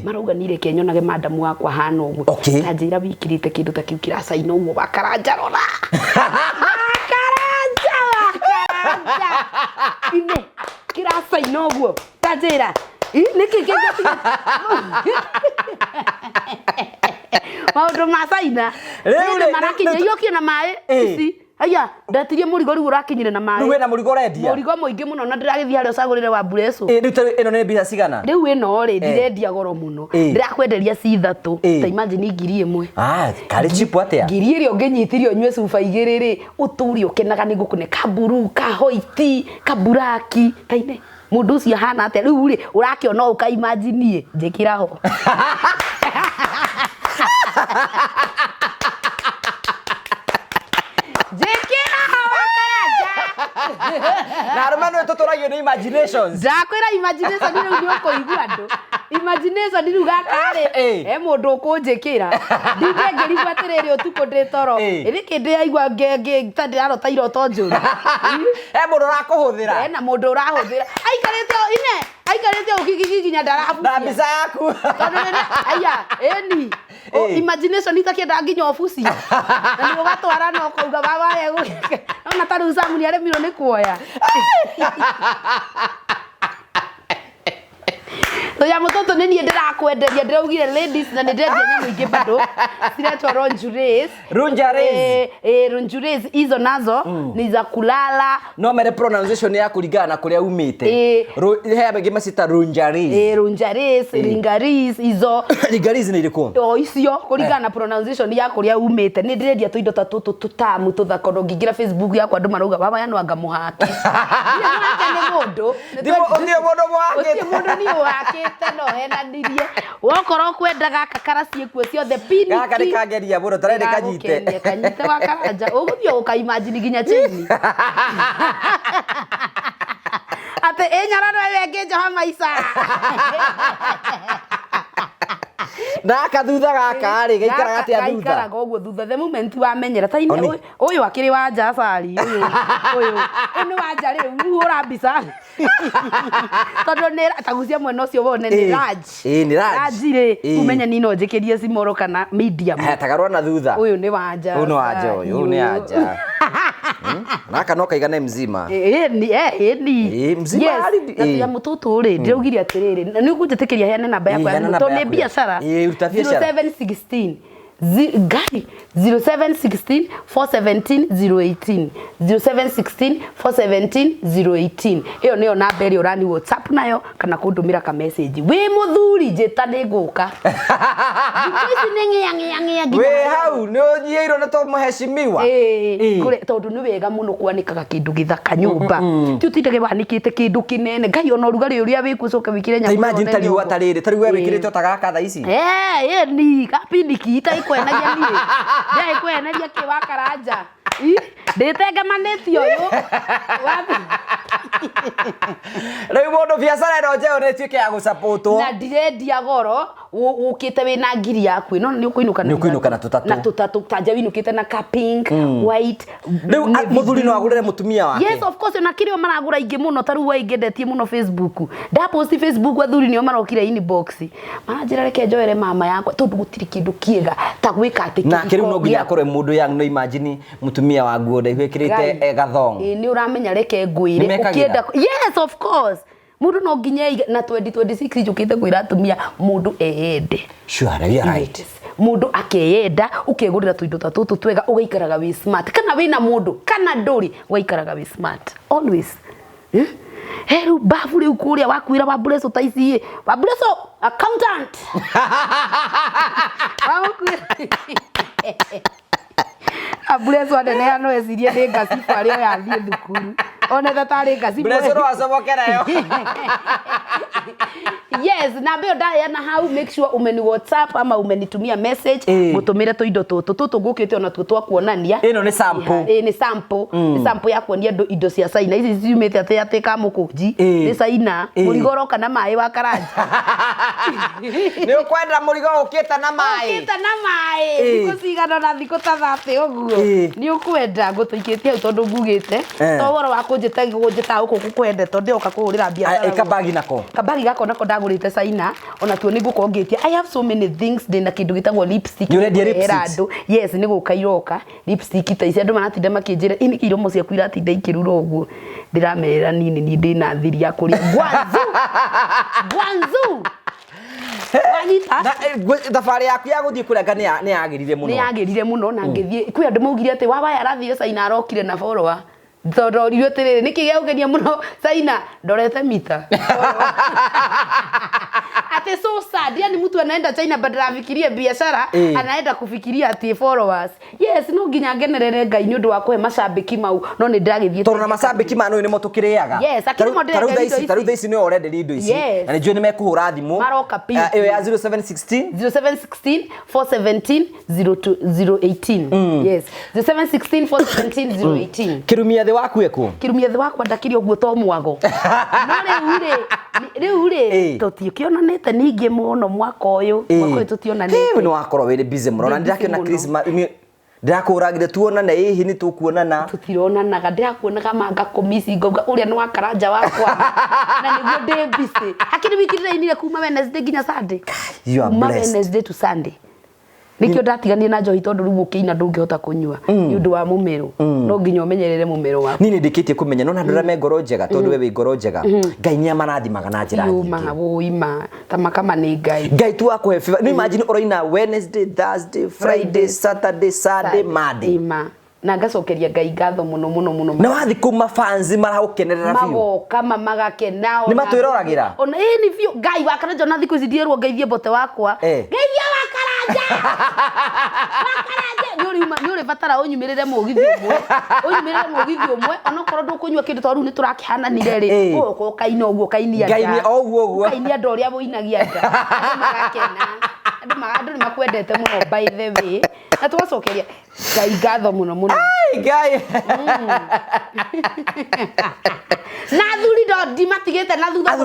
Marauga nĩ reke nyonage madamu wakwa hana ũguo. Tanjĩra wikirite kĩndũ ta kĩu kĩracaina ũguo wa Karanja rora. Karanja. Ine kĩracaina ũguo. Tanjĩra. Nĩkĩ kĩngĩ. Maũndũ ma China. Rĩu marakinya iyokie na maĩ ici. Aya ndatirie mũrigo rĩu ũrakinyire na maĩ. Rĩu wĩna mũrigo ũrendia? Mũrigo mũingĩ mũno na ndĩragĩthiĩ harĩa ũcagũrĩre Wambũrĩco. Rĩu ĩno nĩ mbica cigana? Rĩu ĩno rĩ ndirendia goro mũno. Ndĩrakwenderia ci ithatũ. Ta imagine 1,000. Karĩ cheap atĩa? 1,000 ũngĩnyitirio nyue cuba igĩrĩ rĩ ũtũri ũkenaga nĩ gũkune kaburu ka hoiti kaburaki kaine. Mũndũ ũcio hana atĩa rĩu rĩ ũrakĩona ũka imagine njĩkĩra ho. Na romano tũtũragio nĩ imaginations. Ndakwĩra imagination rĩu nĩ ũkũigua andũ. Imagination rĩu gaka rĩ he mũndũ ũkũnjĩkĩra. Ndingĩngĩrigwo atĩrĩrĩ ũtukũ ndĩ toro. Ĩrĩ kĩndĩ yaigua ta ndĩrarota iroto njũru. He mũndũ ũrakũhũthĩra. Hena mũndũ ũrahũthĩra. Aikarĩte ũkigiginya ndarabu. Na mbica yaku. Aya eni. Imagination itakĩenda nginya obuci. Na nĩ ũgatwara no kũuga baba yego. Ona tarĩ Samu nĩ aremirwo nĩ kuoya. Oya mũtoto nĩ niĩ ndĩrakwenderia ndĩraugire ladies na nĩ ndendia nyamũ ingĩ bado. Ciretwo lingeries. Lingeries hizo nazo ni za kulala. No mere pronunciation ya kũringana na kũrĩa umĩte. He abengĩ macita lingeries. Lingeries hizo. Lingeries nĩ irĩkũ? Icio kũringana na pronunciation ya kũrĩa umĩte. Nĩ ndĩrendia tũindo ta tũtũ tũtamu tũthaka no ngĩingĩra Facebook yakwa andũ marauga baba yanũ anga mũhaki. Nĩ mũndũ. Nĩ mũndũ nĩ wake. No hena ndirie wokorwo kwenda gaka karacie kuo ciothe piniki gaka nĩ kangeria mũno tarende kanyite wa Karanja ũgũthiĩ ũkaimagine nginya chini ate enyara no wenge njoha maica na akathutha gaka rĩ gaikara gati athutha gaikara goguo thutha the moment wamenyera ta ine ũyũ akĩrĩ wa nja cari ũyũ nĩ wa nja rĩu ũra mbica tondũ nĩ tagucia mwena ũcio wone nĩ Raj nĩ Raj rĩ umenya ni no njĩkĩrie cimoro kana medium tagarwa na thutha ũyũ nĩ wa nja ũyũ nĩ anja naka no kaigana mzima ni mzima na ya mũtũtũ rĩ ndĩraugire atĩrĩrĩ nĩ ũkũnjĩtĩkĩria heane namba yakwa ya mũtũ nĩ biacara 716 Guy 0716 417 018 0716 417 018 iyo niyo namba ĩrĩa ũrani WhatsApp nayo kana kundumira ka message wi muthuri njita nĩ ngũka ici nĩ ng'ia we hau nĩ ũnyiĩirwo nĩ to mũheshimiwa kure tondu nĩ wega mũno kwanĩkaga kĩndũ gĩthaka nyũmba ti ũtindage wanĩkĩte kĩndũ kĩnene Ngai ona ũrugarĩ ũrĩa wĩkũcoka wĩkire nyamũ imagine tariũa tarĩrĩ we wĩkĩrĩte ũtagaka tha ici ni kapindiki itakwenagia ni ndaikwenagia kĩwa karanja ndĩtengemanĩtio ũyũ rĩu mũndũ biacara ĩno njeũ nĩ ĩtuĩke ya gũsapotwo na ndirendia goro ũkĩte wĩna ngiri yaku ĩno nĩ ũkũinũka na tũtatũ tanja winũkĩte na ka pink white rĩu mũthuri no agũrĩre mũtumia wake yes of course na kĩrĩo maragũra ingĩ mũno tarũ wa ingendetie mũno Facebook ndapost Facebook athuri nĩo marokire inbox maranjĩra reke njoere mama yakwa tondũ gũtirĩ kĩndũ kĩega ta gwĩka atĩ na kĩrĩu no nginya akorwe mũndũ young no imagine mũtumia wa nguo ndaihu ĩkĩrĩte gathong nĩ ũramenya reke ngwĩre ũkĩenda yes of course mundu no nginya na 2026 njukite kwira atumia mundu eende sure you are right mundu akeyenda ukegurira tuindo tatutu twega ugaikaraga wi smart kana wina mundu kana nduri ugaikaraga wi smart always heru bafu riu kuria wakwira Wabreso taici Wabreso accountant Wabreso anene ano esirie de gasifu aria yathie thukuru ona tatari gasifu Wabreso no acobokerayo yes na mbeo na how make sure umeni WhatsApp ama umenitumia message mutumire tuindo tutu ngukite ona tu twakuonania ino ni sample ni sample ni sample ya kuonia indo cia China ici ciumite ate ka mukunji ni China murigoro kana mai wa karanja ni ukwenda murigo ukita na mai thiko cigana na thiko ta 30 uguo ni ukwenda ngutuikitie au tondu ngugite to woro wa kunjita guku kukwende tondu oka kuhurira biacara kabagi nako nako ndagurite China ona tuo ni guko ngitie I have so many things ndina kindu gitagwo lipstick yes ni gukairoka lipstick ta ici andu maratinda makinjira ini kiromo cia kuira tinda ikirura uguo ndiramerera nini ni ndina thiri ya kuri gwanzu thabarĩ yaku ya gũthiĩ kũrenga nĩ yagĩrire mũno na ngĩthiĩ kwĩ andũ maugire atĩ waya arathire China arokire na follower Thororio tiriri niki giaugenia muno China ndorete mita ate so sad yani mtu anaenda China badala afikirie biashara anaenda kufikiria ati followers yes no nginya ngenerere Ngai ni undu wa kuhe macambiki mau no ni ndagithie toro na macambiki manu ni motukiriaga yes akiri taru ici ni already indo ici na ni joni mekuhura thimu maroka pia iyo ya 0716 417 018 yes 0716 417 018 kirumia the waku eko kirumia the wakwa ndakiri oguo to mwago riu tutikionanite ningi muno mwaka uyu tutionanite ni wakorwo wiri busy muno na ndirakiona Christmas ndirakũragire tuonana hihi ni tukuonana tutironanaga ndirakuonaga manga komisi ngoga uria ni wakaranja wakwa na niguo ndi busy akiri wikirire inire kuma Wednesday nginya Sunday kuma Wednesday to Sunday nikio ndatiganie na njohi tondu riu ukiina ndungihota kunyua ni undu wa mumero no nginya umenyerere mumero waku nini ndikitie kumenya no ndura me ngoro njega tondu wewe ngoro njega Ngai ni amarathimaga na njira ima tama kama ni Ngai tu akwe no imagine oroina Wednesday Thursday Friday Saturday Sunday Monday ima na ngacokeria Ngai ngatho muno na wathi kuma fans maragukenerera biu mago kama magakenao ni matwiragira ona ni biu Ngai wakaranja na thiku cithierwo Ngeithie bote wakwa Ngeithie wakaranja Nuri batara unyumirire mugithi umwe ona korwo ndukunywa kindu to riu ni turakihananire ri uko kaina uguo kainia Ngai ni oguo kainia ndori aboinagia nda magakena andu ni makwendete muno by the way na twacokeria Ngai ngatho muno ai Ngai na thuri ndo ndimatigite na thutha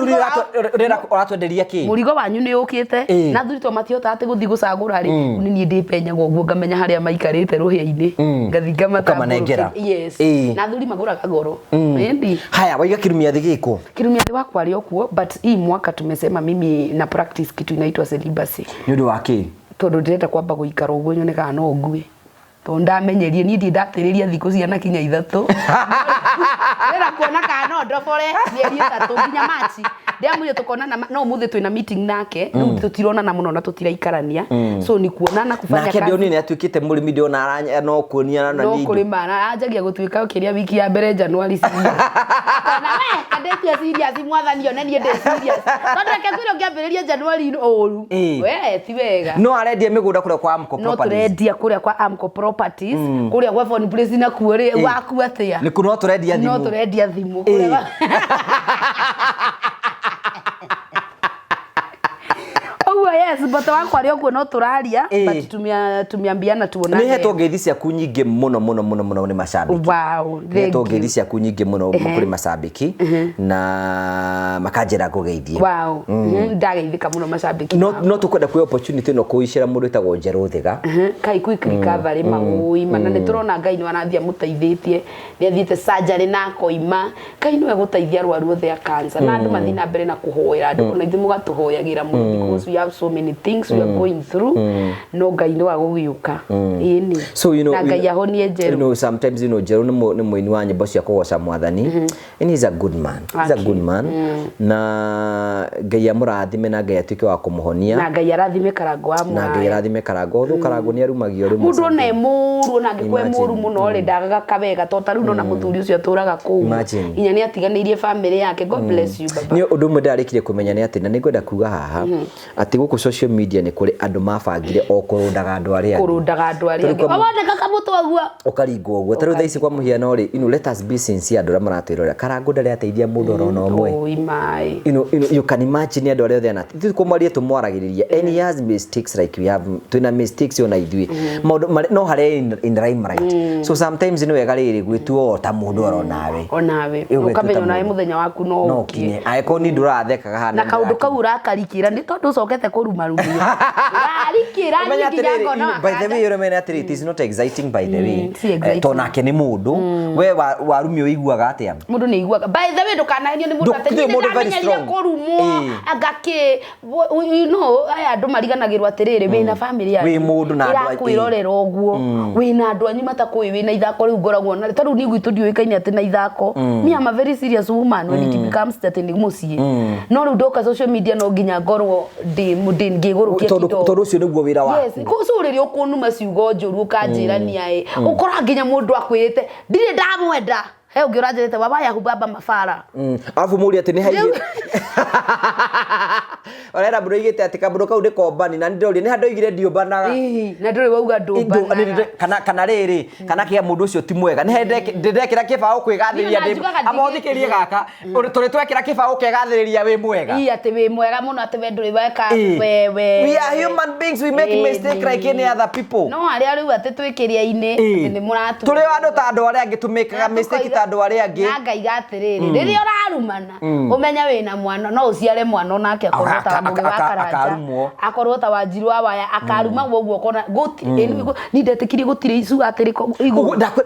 rera uratwenderia ki murigo wanyu ni ukite na thuri to matihota ati guthi gucagura ri ni ndipenyaga uguo ngamenya haria maikarite ruhia-ini ngathinga matamanengera yes na thuri maguraga goro endi haya waiga kirumia thigiko kirumia thi wakwa ri okuo but hii mwaka tumesema mimi na practice kitu inaitwa celibacy ni undu waki tondu ndirenda kwamba guikara uguo nyone kana no ngue to ndamenyerie ni ndi ndatiriria thiku ciana kinya 3 era kuona kana no ndobore mieri 3 nginya Machi ndiamwire tukonana no muthi twina meeting nake riu tutironana muno na tutiraikaraania so ni kuonana kufanya kazi nake ndio ni atuikite murimi ndio na aranya no kuonia na ningi no kurima na ajagia gutuika ukiria wiki ya mbere January kana we kadeti serious mwathani one nie ndi serious tondu kwiro ngiambiriria January oru we ti wega no arendia migunda kuria kwa Amco Properties no turendia kuria kwa Amco Properties kuria kwa Phone Place na kuore waku atia ni kuno turendia thimu no turendia thimu kuria yes but wakwa rio kuo no turaria but tumiambiana tuonane ni heto ngeithi ciaku nyingi muno ni mashabiki wow heto ngeithi ciaku nyingi muno kuri mashabiki na makanjira kugeithie wow ndageithika muno mashabiki no tukwenda ku opportunity no kuishira mundu itago Njeru Thiga kai quick recovery magui mana ni turona Ngai ni wanathia muteithĩtie ni athiĩte surgery na koima Ngai ni egũteithia arwaru othe a cancer na andu mathina mbere na kuhoera andu na ithu mugatuhoyagĩra muno because we have so many things we are going through no Ngai ni wa gugiuka ini so you know Ngai ahonie Njeru you know sometimes you know Njeru ni muini wa nyimbo cia kugoca mwathani and he's a good man he's a good man na Ngai amurathime na Ngai atuike wa kumuhonia na Ngai arathime karango amwe na Ngai arathime karango thu karango ni arumagio rimwe mundu na muru na ngikwe muru muno ri ndagaga kabega to taru na muthuri ucio aturaga kuu inya ni atiganirie family yake God bless you baba ni undu mwe ndarikire kumenya ni ati na ningwenda kuga haha ati guku social media ni kuri andu mabangire o kurundaga andu aria waboneka kamutu agua ukaringwo guo taru thaici kwa muhiano ri let us be sincere andu maratwirora karango ndari ateithia mundu orona omwe you can imagine andu aria thena thi kumarie tumwaragiriria and he has mistakes like we have twina mistakes ona ithui no hare in rhyme right so sometimes ni wega riri gwitu ta mundu onawe ukamenya nawe muthenya waku no kinye aiko ni ndurathekaga hana na kaundu kau urakarikira ni tondu ucokete kurumarumia urarikira ni nginya ngona by the way you remember that it is not exciting by the way to nake ni mundu we warumi uiguaga atia mundu ni iguaga by the way ndukanahenio ni mundu ateni ndamenyeria kurumo agake you know aya andu mariganagirwa atiriri wina family yaku we mundu na andu kwirorera oguo wina andu anyu matakui wina ithako riu ngoragwo na taru ni gwitu ndiuikaine ati na ithako me am a very serious woman when it becomes that ni mucie no riu ndoka social media no nginya ngorwo ndi ngigurukia kidogo tondu ucio niguo wira waku yes kucuriri ukunuma ciugo njuru ukanjirania ukora nginya mundu akwirite ndire ndamwenda he ungi uranjirite baba ya hubaba mafara afu muri ati ni haige orera bro igite ati kaburo kau ndikombani na ndori ni handoigire ndiombanaga na ndori wauga ndombana kana riri kana kia mundu ucio ti mwega ni ndekira kibao kwigathiriria amothikirie gaka turi twekira kibao kegathiriria wi mwega ati wi mwega muno ati we nduri weka wewe we are human beings we make mistake like any other people no ari riu ati twikiria-ini ni muratu turi andu ta andu aria angi tumikaga mistake ta andu aria angi na Ngai gatiriri riria urarumana umenya wina mwana no uciare mwana nake akorwo ta mugi wa karanja akorwo ta Wanjiru wa waya akaruma guo kona guti ni ndetikirie gutire icu atiriko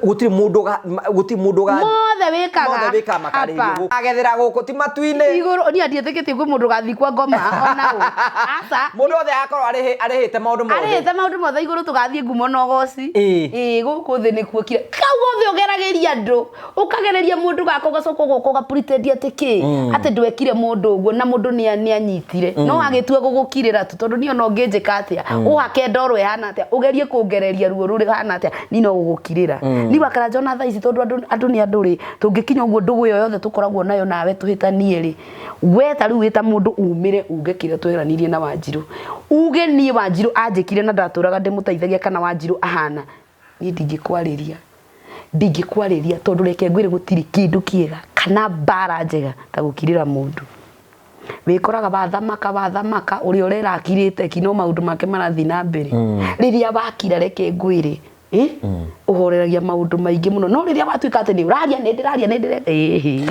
gutire mundu mothe wikaga makaririo agethera guku ti matuine iguru ni andieteketie gwe mundu gathikwa ngoma ona u asa mundu othe akorwo arihite maundu mothe iguru tugathie ngumo no goci guku thi ni kuokire kau othe ogerageria andu ukagereria mundu gako gacoka guko ga pretend atiki ati ndwekire mundu uguo na mundu ni anyitire no agitua gugukirira tu tondu ni ono ngijika atia uhake ndoro ehana atia ugerie kuongereria ruo ruri hana atia ni no gugukirira ni wakara jona thaici tondu andu ni andu ri tungikinya uguo ndugu yo yothe tukoragwo nayo nawe tuhitanie ri we taru wita mundu umire ungekire twiranirie na Wanjiru uge ni Wanjiru anjikire na ndaturaga ndimuteithagia kana Wanjiru ahana ni ndingĩkwariria tondu reke ngwire gutiri kindu kiega kana bara njega ta gukirira mundu wikoraga bathamaka uri urera akirite kino maundu make marathi na mbere riria wakira reke ngwire uhoreragia maundu maingi muno no riria watuika ati ni uraria ni ndiraria ni ndire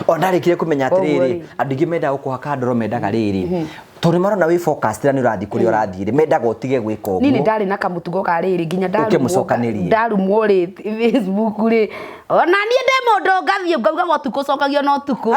ondarikire kumenya atiriri andu ingi menda gukuhaka ndoro mendaga riri tore marona we focus tira ni urathi kuri urathire mendaga utige gwika uguo nini ndari na kamutugo kariri nginya ndarumwo ri Facebook ri ona nie ndemondo ngathie ngauga gotuko cokagio no tuko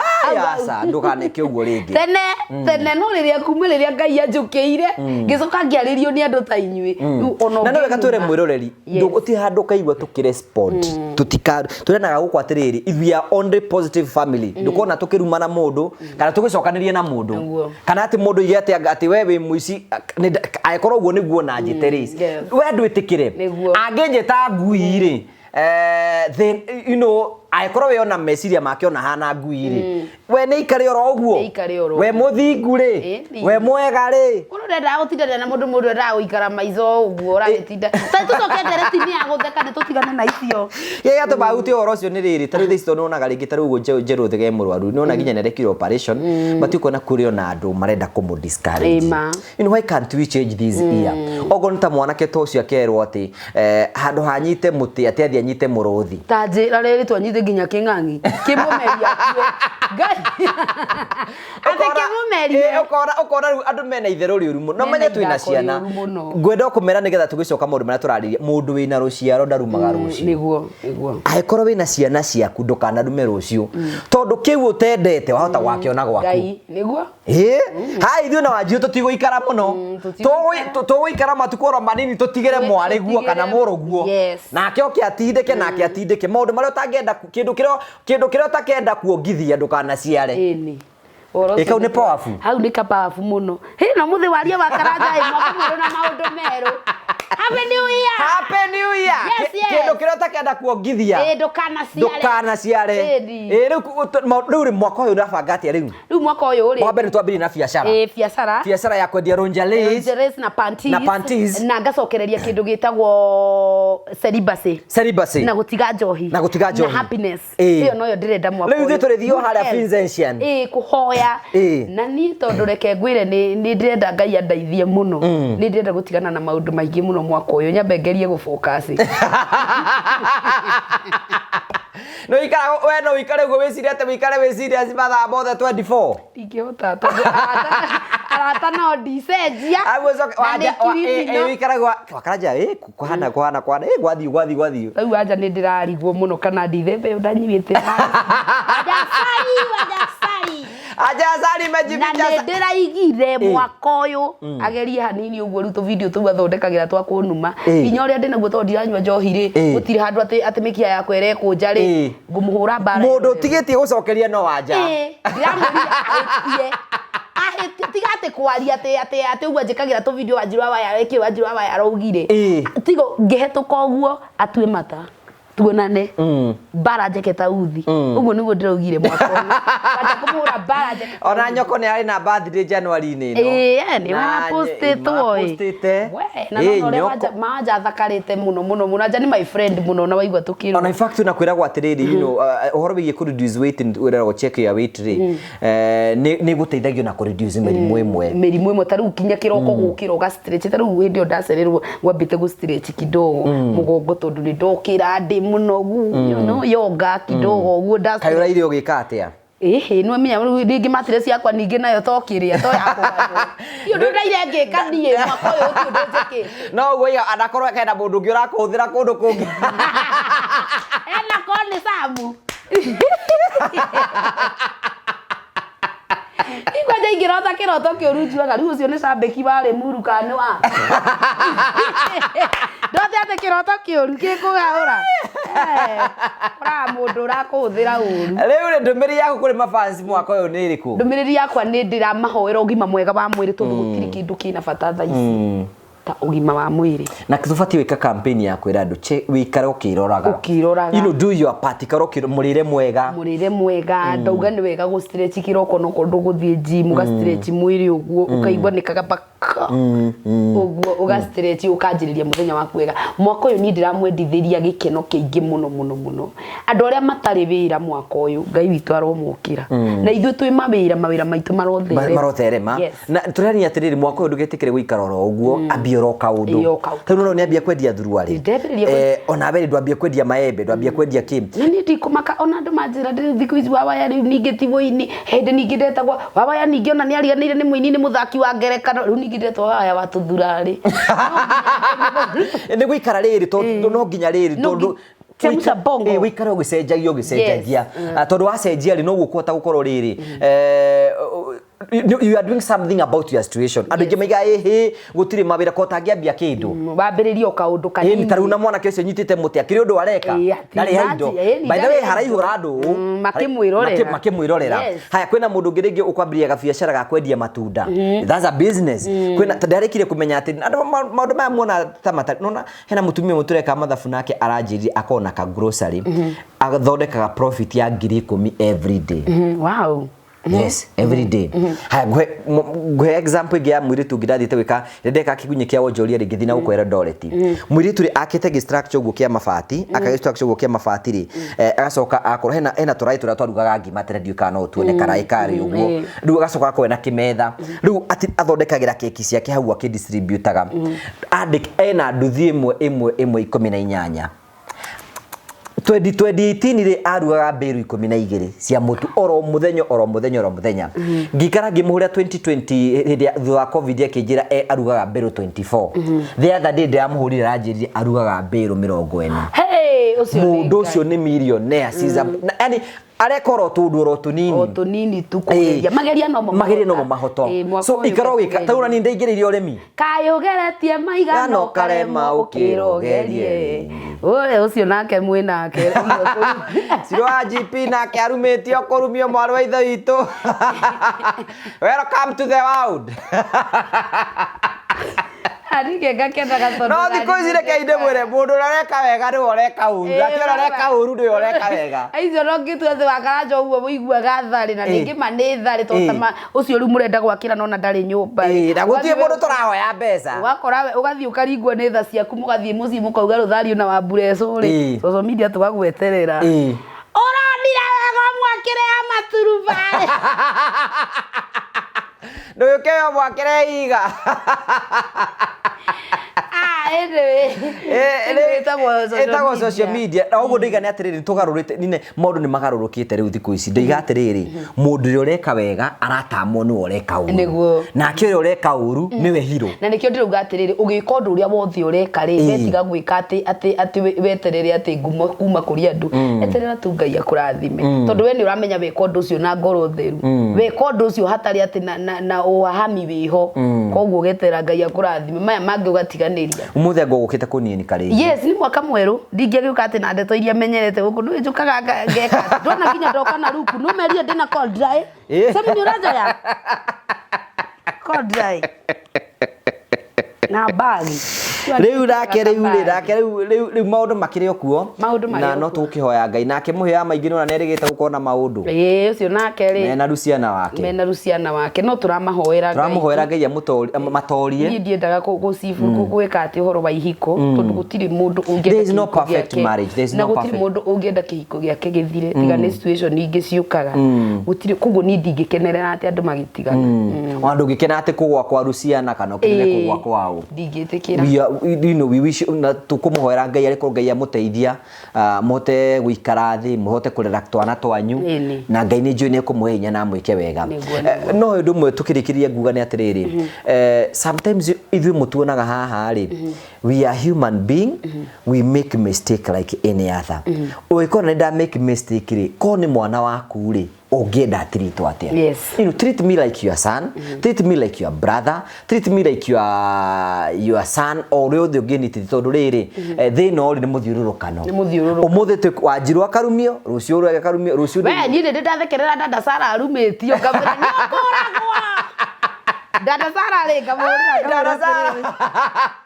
asa ndukaneke uguo ringi tene no riria kumiriria ngai anjukiire ngicoka ngiaririo ni andu ta inyui ono na niwe gatwire mwiroreri nduguti handu kaigwa tukirespond tutika turenaga gukwatiriri if we are only positive family ndukona tukirumana mundu kana tugicokanirie na mundu kana ati mundu igete ati wewe muici aikorwo uguo niguo na njiteris we ndwitikire angenjeta ngui ri then you know aikorwo we ona meciria make ona hana ngui ri we ni ikare oro uguo we muthingu ri we mwega ri kuno ndenda gutinda na mundu ndenda guikara maizo uguo uragitinda sai tucokete retini ya gutheka ni tutigane na icio ye gato bauti oro cio ni riri taru thisto no naga ringi taru uguo njeru thege murwaru no na ginya nerekire operation but uko na kurio na andu marenda kumu discourage you know why can't we change this year ogo nta mwanake tocio akerwo ati handu hanyite muti ati athi anyite muruthi tanjira riri twanyite nginya king'ang'i kimumeria ngai ate kimumeria ukora andu mena itherũ riuru muno no menya twina ciana ngwenda kumera nigetha tugicoka maundu maria turariria mundu wina ruciaro ndarumaga rucio niguo aikorwo wina ciana ciaku ndukanarume rucio tondu kiu utendete wahota gwakiona gwaku ngai niguo hai ithuĩ na wanjiũ tũtigũikara mũno tũgũikara matukũ oro manini tũtigĩre mwarĩguo kana mũrũguo nake oke atindĩke nake atindĩke maũndũ marĩa ũtangĩenda kĩndũ kĩrĩa ũtakenda kuongithia ndũkanaciare Eka une powerful. Hau ni powerful muno. No muthi waria wa karanja mwaka mweru na maundu meru. Happy New Year. Happy New Year. Kendo kire utakenda kuongithia. Ndukana ciare. Riu mwaka uyu urabanga atia riu? Riu mwaka uyu uri. Mwambere twambiri na biacara. Biacara. Biacara ya kwendia lingeries na panties. Na ngacokereria kindu gitagwo celibacy. Na gutiga njohi. Na happiness. Iyo noyo ndirenda mwaka uyu. Riu turithio haria Vincentian. Kuhoya. Na ni tondu reke ngwire ni ndirenda ngai andaithie muno. Ni ndirenda gutigana na maundu maingi muno mwaka uyu nyambe ngerie gufocus. No ikara we no ikare go weciria ate wikare weciria mathaa mothe 24 ingihota tondu arata no dicenjia waja wikare wakaranja kuhana gwathi riu anja ni ndirarigwo muno kana ndithembe ndanyibite aja sari mejibicha na ndiraigire mwaka uyu agerie hanini uguo ruto video tu athondekagira twa kunuma inya uria ndina guo tondu ndiranywa njohi ri gutire handu ati mikia yakwa irekunja ri ngumuhura bara mundu tigetie gucokeria no wanja ndiramuria tigate kwaria ate uguo njikagira tu video wanjiru waya reki wanjiru waya raugire tigo ngehetuka uguo atue mata tuonane bara jaketa uthi uguo niguo ndiraugire mwaka uyu bata kumuhura bara jaketa ona nyoko ni ari na birthday January ni no ni wana postitwo na no ore maja thakarite muno anja ni my friend muno na waigwa tukiro ona in fact nakwira gwa atiriri you know uhoro wigie ku reduce weight wera go check your weight ri ni guteithagio na ku reduce merimu imwe taru kinya kiroko gukira ga stretch taru windio ndacererwo ngwambite gu stretch kidogo mugongo tondu ni ndokira ndi munogu you know yoga kidogo uguo ndacererwo kayura irio gika atia no menya ringi matiresi yakwa ningi nayo tokiria to yakwa iyo ndaire ngeka nie mwaka uyu tu ndojeke no uguo anakorwo kaenda mundu ungi urakuthira kundu kungi ena koni samu Igwa jaingirota kiroto kiurujuaga riu ucio ni cambeki bare muru kane wa ndote ate kiroto kiuru gikugaura ra mundu rakuthira uru riu ndumiri yaku kuri mafans mwaka uyu ni iriku ndumiri yakwa ni ndira mahoera ugima mwega wa mwiri tondu gutiri kindu kina bata tha ici ta ugima wa mwiri na kitubati wika campaign ya kwira andu wikare ukiroraga you know do your part karokiro murire mwega ndauga ni wega gu stretch kiroko no kundu guthie gym ga stretch mwiri uguo ukaigwa nikaga uguo uga stretch ukanjiriria muthenya waku wega mwaka uyu ni ndiramwendithiria gikeno kiingi muno andu aria matari wira mwaka uyu Ngai witu aromukira na ithu twi mawira maitu marotherema na turani atiriri mwaka uyu ndugetikire guikara oro uguo ambioro kaundu tano no ni ambia kwendia thuruari ona bere ndwambia kwendia maembe ndwambia kwendia kim ni ndikumaka ona andu manjira thiku ici wawaya riu ningi tivoini hende ningi ndetagwa wawaya ningi ona ni ariganire ni muini ni muthaki wa ngerekano riu ningi ndetwa wawaya wa tuthurari ni guikara riri tondu no nginya riri tondu Chemucha bongo wikara ugicenjagia tondu wacenjia ri no gukuhota gukorwo riri you are doing something about your situation andu ingi maiga gutire mawira ko tangiambia kindu wambiririo kaundu kanini taru na mwana kese nyitite muti akiri undu areka ndari haindo by the way haraihura andu makimwirorera haya kwena mundu ngiringi ukwambiria gabiacara ga kwendia matunda that's a business kwena tandarekire kumenya ati andu maundu maya muona tamata nona hena mutumia mutureka mathabu nake aranjiri akona ka grocery agathondekaga profit ya 10,000 every day wow yes every day haya gwe example ya mwiritu ngidathite wika ndeka kigunye kia wonjoria ringithi na gukwera Doreti mwiritu ri akite structure gukia mabati akagistructure gukia mabati ri agacoka akoro hena turai twarugaga ngima tere kana utuone karai kari uguo riu agacoka akwena kimetha riu athondekagira keki ciake hau akidistributaga andik ena nduthi imwe 18 2018 ri arugaga mberu 12 cia mutu oro muthenya ngikara ngimuhuria 2020 hindi thwa covid yakijira arugaga mberu 24 the other day ndamuhurira ranjiri arugaga mberu 40 mundu ucio ni millionaire yani arekoro tuduro tunini tukugeria mageria no mahoto so ikaro wika taura ni ndeigiririo uremi kayugeretie maigano karema ukirogerie ore ucio nake mwinake siro GP nake arumetio kurumio mwaru wa ithe witu welcome to the world arige gakenda gatonda no thiko zire kainde mwere mundu urareka wega ri ureka uru ati urareka uru ri ureka wega aizo no gitu ati wakarajo uwo wigua gathari na ningi manithari totama ucio ru murenda gwakira nona ndari nyumba na gutie mundu turahoya mbeca ugakora we ugathii ukaringwo ni tha ciaku mugathii muci mukauga ruthari na wambureco ri social media tugagweterera urandira wega mwakire ya maturubare ndoyokeo mwakire iga etagwo social media na uguo ndigane atiriri tugarurite nine maundu ni magarurukite riu thiku ici ndiga atiriri mundu ri ureka wega aratamwo ni ureka uru na kio ureka uru niwe hiro na nikio ndiruga atiriri ugika undu uria wothe ureka ri wetiga gwika ati weterere ati ngumo kuma kuri andu eterera tu Ngai akurathime tondu we ni uramenya weka undu ucio na ngoro theru weka undu ucio hatari ati na uhami wiho koguo getera Ngai akurathime maya mangi ugatiganiria umuthe ngo gukite kunini kari yes ni mwaka mweru ndingiuka ati na ndeto iria menyerete guku ndu njukaga ngeka ndona nginya ndoka na ruku no meria ndina cold dry sema ni uraja ya cold dry na bagi riu maundu makire okuo na no tukihoya Ngai nake muhia maingi no nerigite gukona maundu ucio nake ri mena Luciana wake no turamahoera Ngai matorie ni ndiendaga gucifu gwika ati uhoro wa ihiko tondu gutiri mundu ungienda there is no perfect marriage there is no perfect mundu ungienda kihiko giake githire tiga ni situation ingi ciukaga gutiri kugu ni ndingikenerera ati andu magitigana wandu ngikena ati kugwa kwa Luciana kana ukene kugwa kwao ndingitikira we wish na tukumuhoera Ngai ariko Ngai amuteithia mote guikara thi muhote kurera twana twanyu na Ngai ni njui ni kumuhinya na mwike wega no ndu mwe tukirikiria nguga ni atiriri sometimes ithui mutuonaga haha ri we are human being we make mistake like any other oikona nda make mistake ri ko ni mwana waku ri ongenda treat atia yes treat me like your son treat me like your brother treat me like your son or the ungeniti tondu riri thina ri ni muthiururukano umuthe tu wanjirwa karumio rucio ru akarumio rucio we ni ndi ndathekerera dada Sara arumetio ngamira ni ukuragwa dada Sara ri ngamura dada Sara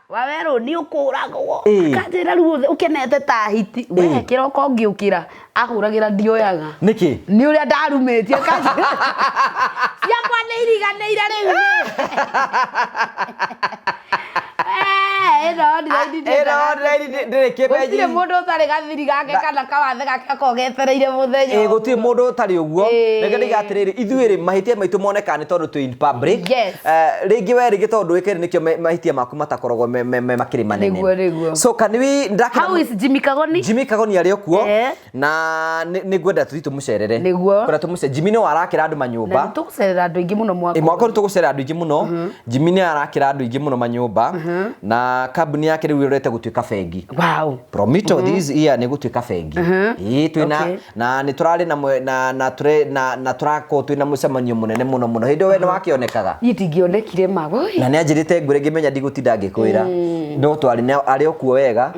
waweru ni ukuragwo kanjira ru ukenete ta hiti we kiroko ngiukira ahuragira ndioyaga niki ni uria ndarumetie kanjira ciakwa iriganĩire rĩu gũtirĩ mũndũ ũtarĩ gathiri gake kana kawathe gake akogetereire mũthenya gũtirĩ mũndũ ũtarĩ ũguo reke ndiga atĩrĩrĩ ithuĩ mahĩtia maitũ moneka nĩ tondũ twĩ in public rĩngĩ we rĩngĩ tondũ wĩkĩrĩ nĩkĩo mahĩtia maku matakoragwo makĩrĩ manene so can we how is Jimmy Kagoni arĩ okuo na nĩ ngwenda tũthiĩ tũmũcerere kũrĩa tũmũcerere Jimmy nĩ arakĩra andũ manyũmba na tũgũcerera andũ aingĩ mũno mwaka tũgũcerera andũ aingĩ mũno Jimmy nĩ arakĩra andũ aingĩ mũno manyũmba na kambuni yake rĩu ĩrorete gũtuĩka bengi wow Promito this year nĩ gũtuĩka bengi twĩna na nĩ tũrarĩ na tũrakorwo twĩna mũcemanio mũnene mũno hĩndĩ we nĩ wakĩonekaga itingĩonekire mago na nĩ anjĩrĩte ngwĩre ngĩmenya ndigũtinda ngĩkwĩra no twarĩ arĩ okuo wega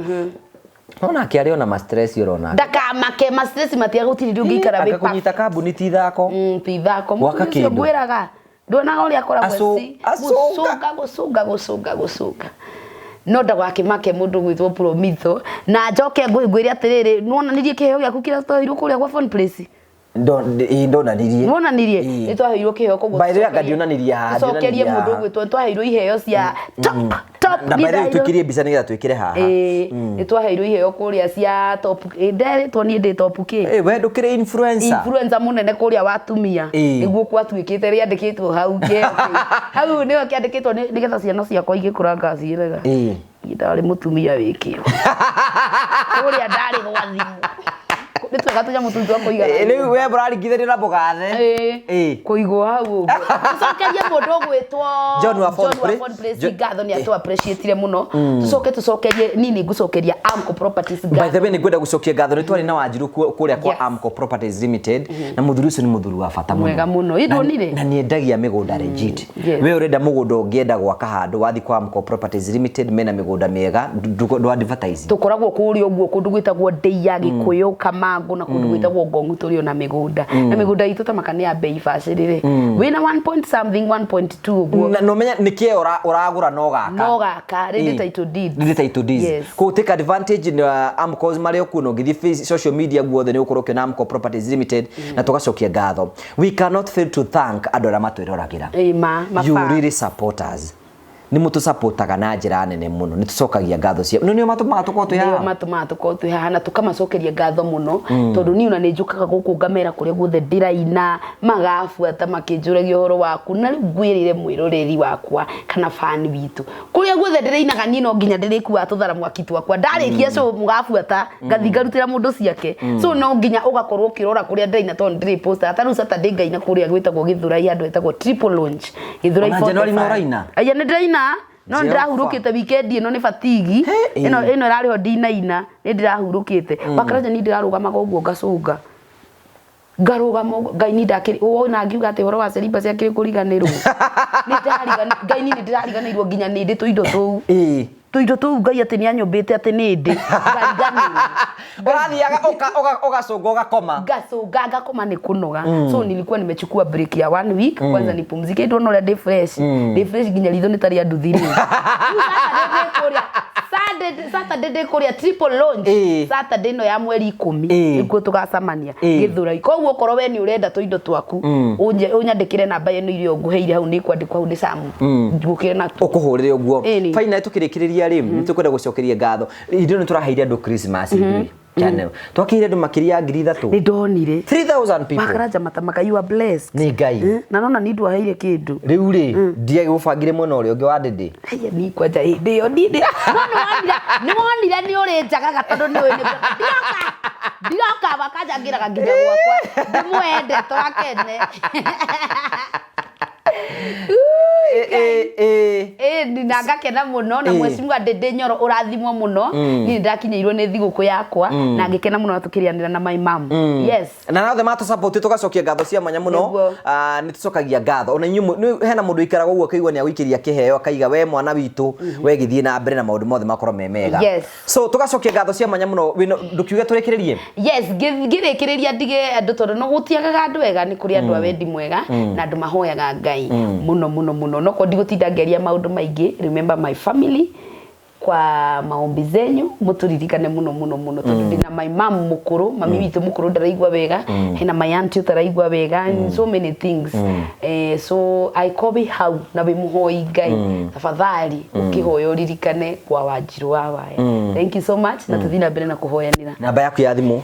ona kĩarĩ ona ma stress yorona ndakamake ma stress matiagũtiri ndũ ngĩikara wĩ kunyita kambuni ti thako mũndũ ũcio ngwĩraga ndonaga ũrĩa akoragwo gũcũnga no ndagakĩmake mũndũ gwĩtwo Promito na njoke ngwĩre atĩrĩrĩ nĩwonanirie kĩheo gĩaku kĩrĩa twahĩirwo kũrĩa kwa phone place ndonanirie nĩ twahĩirwo kĩheo koguo by the way ngandionanirie haha cokerie mũndũ gwĩtwo twahĩirwo iheo cia top na by the way tũkirie mbica nĩgetha twĩkĩre haha nĩ twahĩirwo iheo kũrĩa cia top nderetwo niĩ ndĩ top kĩ we ndũkĩrĩ influencer mũnene kũrĩa watumia nĩguo kwatuĩkĩte rĩandĩkĩtwo hau hau nĩyo kĩandĩkĩtwo nĩgetha ciana ciakwa igĩkũra ngaciĩraga ndarĩ mũtumia wĩkĩo kũrĩa ndarĩ gwa thimũ nĩtwega tũnya mũtutu wa kũiga rĩu we mũraringithania na mbogathe kũigwo hau tũcokerie mũndũ gwĩtwo John wa Phone Place ngatho nĩ atũ appreciate mũno tũcokerie nini ngũcokeria Amco Properties by the way nĩ ngwenda gũcokia ngatho nĩ twarĩ na Wanjiru kũrĩa kwa Amco Properties Limited na mũthuri ũcio nĩ mũthuri wa bata mũno mwega mũno idonire na nĩ endagia mĩgũnda legit we ũrenda mũgũnda ũngĩenda gwaka handũ wathi kwa Amco Properties Limited mena mĩgũnda mĩega ndũ advertise tũkoragwo kũrĩa ũguo kũndũ gwĩtagwo Ndeia Gĩkũyũ Kamango na kũndũ gwĩtagwo Ngong'u tũrĩ na mĩgũnda na mĩgũnda itũ tamakane ya bei bacĩrĩre wĩna 1 point something 1.2 ũguo no menya nĩkĩe ũragũra no gaka ready title deed ko take advantage na Amco marĩ okuo no ngĩthi social media guothe nĩ ũkorwo kĩna Amco Properties Limited na tũgacokia ngatho we cannot fail to thank andũ arĩa matwĩroragĩra you really support us nĩ mũtũ supportaga na njĩra nene mũno nĩ tũcokagia ngatho cia nĩ matũmaga tũkorwo twĩ haha na tũkamacokeria ngatho mũno tondũ niĩ ona nĩ njũkaga gũkũ ngamera kũrĩa guothe ndĩraina magabuata makĩnjũragia ũhoro waku na rĩu ngwĩrĩre mwĩroreri wakwa kana fan witũ kũrĩa guothe ndĩrainaga niĩ no nginya ndĩrĩkuaga tũthara mwaki twakwa ndarĩkia show mũgabuata ngathi ngarutĩra mũndũ ciake so no nginya ũgakorwo ũkĩrora kũrĩa ndĩraina tondũ ndĩrĩ poster hata rĩu Saturday ngaina kũrĩa gwĩtagwo Gĩthũrai handũ hetagwo Triple Launch Gĩthũrai January no raina aya nĩ ndĩraina no ndĩrahurũkĩte weekend ino nĩ fatigi ino ĩrarĩho ndinaina nĩ ndĩrahurũkĩte bakaraja nĩ ndĩrarũgamaga ũguo ngacũnga ngarũgama Ngai nĩ ndakĩrĩ wona ngiuga atĩ ũhoro wa celiba cia kĩrĩ kũriganĩrwo nĩ ndĩrariganĩirwo nginya nĩ ndĩ tũindo tũu tũindo tũu Ngai atĩ nĩ anyũmbĩte atĩ nĩ ndĩ ũrathiaga ũgacũnga ũgakoma ngakoma nĩ kũnoga so nilikuwa nimechukua break ya 1 week kwanza nipumzike ndio no day fresh nginya litho nĩ tari anduthiri Saturday kũrĩa Triple Launch Saturday no ya mweri 10 nĩkuo tũgacamania Gĩthũrai koguo korwo we nĩ ũrenda tũindo twaku ũnyandĩkĩre namba ĩno iria ngũheire hau nĩ kwandĩkwo hau nĩ Samu ngũkĩre na ũkũhũrĩre ũguo final tũkĩrĩkĩrĩria rĩu nĩ tũkwenda gũcokeria ngatho indo nĩ tũraheire andũ Christmas channel twakĩire andũ makĩria 3,000 nĩ ndonire 3,000 people makaraja matamaka you are blessed nĩ Ngai na nona nĩ ndwaheire kĩndũ rĩu rĩ ndiage gũbangire mwena ũrĩa ũngĩ wa ndĩndĩ haya nĩ kwanja hĩndĩ ĩyo nĩ wonire nĩ ũrĩ njagaga tondũ nĩ ũĩ ndiroka bakanjangĩraga nginya gwakwa ndĩmwende twakene na ngakena mũno na mwecimu Ndĩndĩ Nyoro ũrathimwo mũno niĩ ndakinyĩirwo nĩ thigũkũ yakwa na ngĩkena mũno tukĩrĩanĩra na my mom yes na naothe matũ support tũgacokia ngatho cia mwanya mũno nĩ tũcokagia ngatho ona inyuĩ hena mũndũ ikaraga ũguo akaigua nĩ agũikĩria kĩheo akaiga we mwana witũ we gĩthiĩ na mbere na maũndũ mothe makorwo me mega so tũgacokia ngatho cia mwanya mũno ndũkiuge tũrĩkĩrĩrie yes ngĩrĩkĩrĩria ndige andũ tondũ no gũtiagaga andũ wega nĩ kũrĩ andũ a wendi mwega na andũ mahoyaga Ngai mũno no ko ndigũtinda ngeria maũndũ maingĩ remember my family kwa maombi zenyu muturirikane muno tondu ndina my mom mukuru mami witu mukuru ndaraigwa wega hena my auntie utaraigwa wega and so many things so I call hau na we muhoi Ngai tafadhali ukihoya uririkane kwa Wanjiru wa Waya. Thank you so much na tuthina mbere na kuhoyanira. Namba yaku ya thimu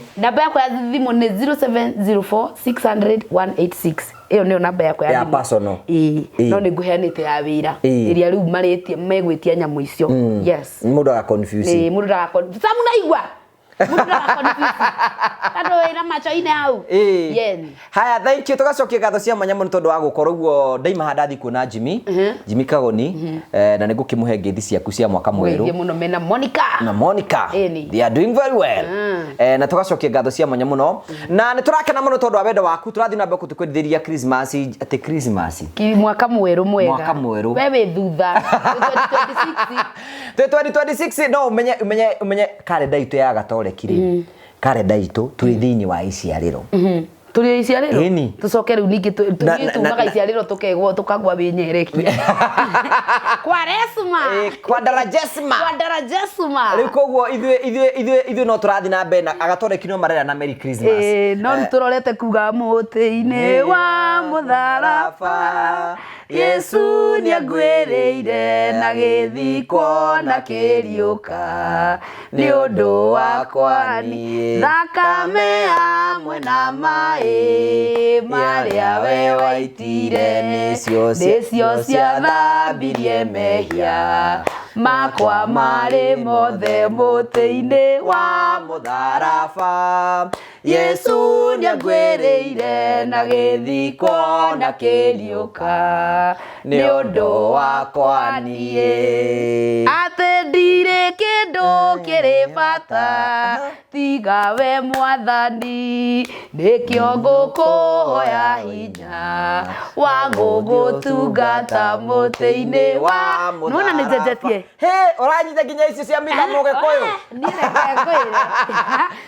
ni 0704 600 186. Iyo nio namba yakwa ya personal. No ni nguheanite ya wira iria riu maritie megwitia nyamu icio. Yes. Mundu ara confuse. Mundu ara confuse. Samu naigwa. Mundu ara confuse. Ando ina macho ine hau. Yes. Haya, thank you. Tugacokia ngatho cia mwanya muno tondu wa gukorwo guo ndaima hadathi kuona Jimmy. Jimmy Kagoni na nigukimuhe ngethi ciaku cia mwaka mweru. Ngi muno mena Monica. Na Monica. They are doing very well. Na tugacokia ngatho cia mwanya muno. Na niturakena muno tondu wa wendo waku. Turathi na mbere tukwendithĩria Christmas ate Christmas. Ki mwaka mweru mwega. Mwaka mweru. Wewe thutha. 2026 no umenye kalenda itu ya Gatoreki. Kalenda itu turi thiini wa iciariro. Turi iciariro. Tucoke riu ningi tumaga iciariro tukegwo tukagwa winyerekia. Kwaresma. Kwandarajesma. Riu koguo ithuĩ no turathi na mbere na Gatoreki no marera na Merry Christmas. No turorete kuga mũtĩ-inĩ wa mũtharaba Yesu nĩangwĩrĩire na gĩthiko na kĩriũka nĩ ũndũ wakwa niĩ thakame hamwe na maĩ marĩa we waitire nĩcio ciathambirie mehia makwa marĩ mothe mũtĩ-inĩ wa mũtharaba Yesu nĩangwĩrĩire na gĩthiko na kĩriũka nĩ ũndũ wakwa niĩ atĩ ndirĩ kĩndũ kĩrĩ bata tiga we Mwathani nĩkĩo ngũkũhoya hinya wa gũgũtungata mũtĩ-inĩ wa mũtharaba. Nona nĩnjenjetie ũranyita nginya icio cia mĩthamo Gĩkũyũ. Niĩ ngwĩre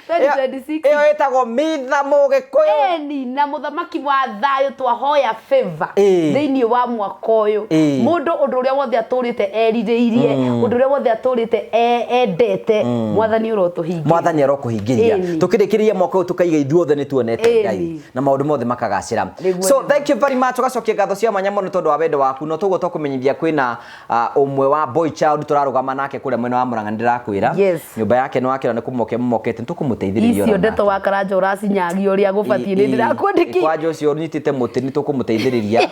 2026 ĩyo ĩtagwo mĩthamo Gĩkũyũ. Ni na mũthamaki wa thayũ twahoya favor thĩinĩ wa mwaka ũyũ. Mũndũ ũndũ ũrĩa wothe atũrĩte erirĩirie ũndũ ũrĩa wothe atũrĩte endete Mwathani ũrotũhingia. Mwathani arokũhingĩria. Tũkĩrĩkĩrĩria mwaka ũyũ tũkaiga ithuothe nĩtuonete Ngai na maũndũ mothe makagacĩra. So thank you very much. Tugacokia ngatho cia mwanya mũno tondũ wa wendo waku no tũgũo tũkũmenyithia kwĩna ũmwe wa Boy Child turarugama nake kũrĩa mwena wa Murang'a ndĩrakwĩra. Nyũmba yake nĩ wakĩra nĩ kũmokete nĩtũkũmũteithĩrĩria. Icio ndeto wa Karanja ũracinyagia ũrĩa gũbatiĩ nĩ ndĩrakwandĩki. Kwanja ũcio ũnyitĩte mũtĩ nĩtũkũmũteithĩrĩria.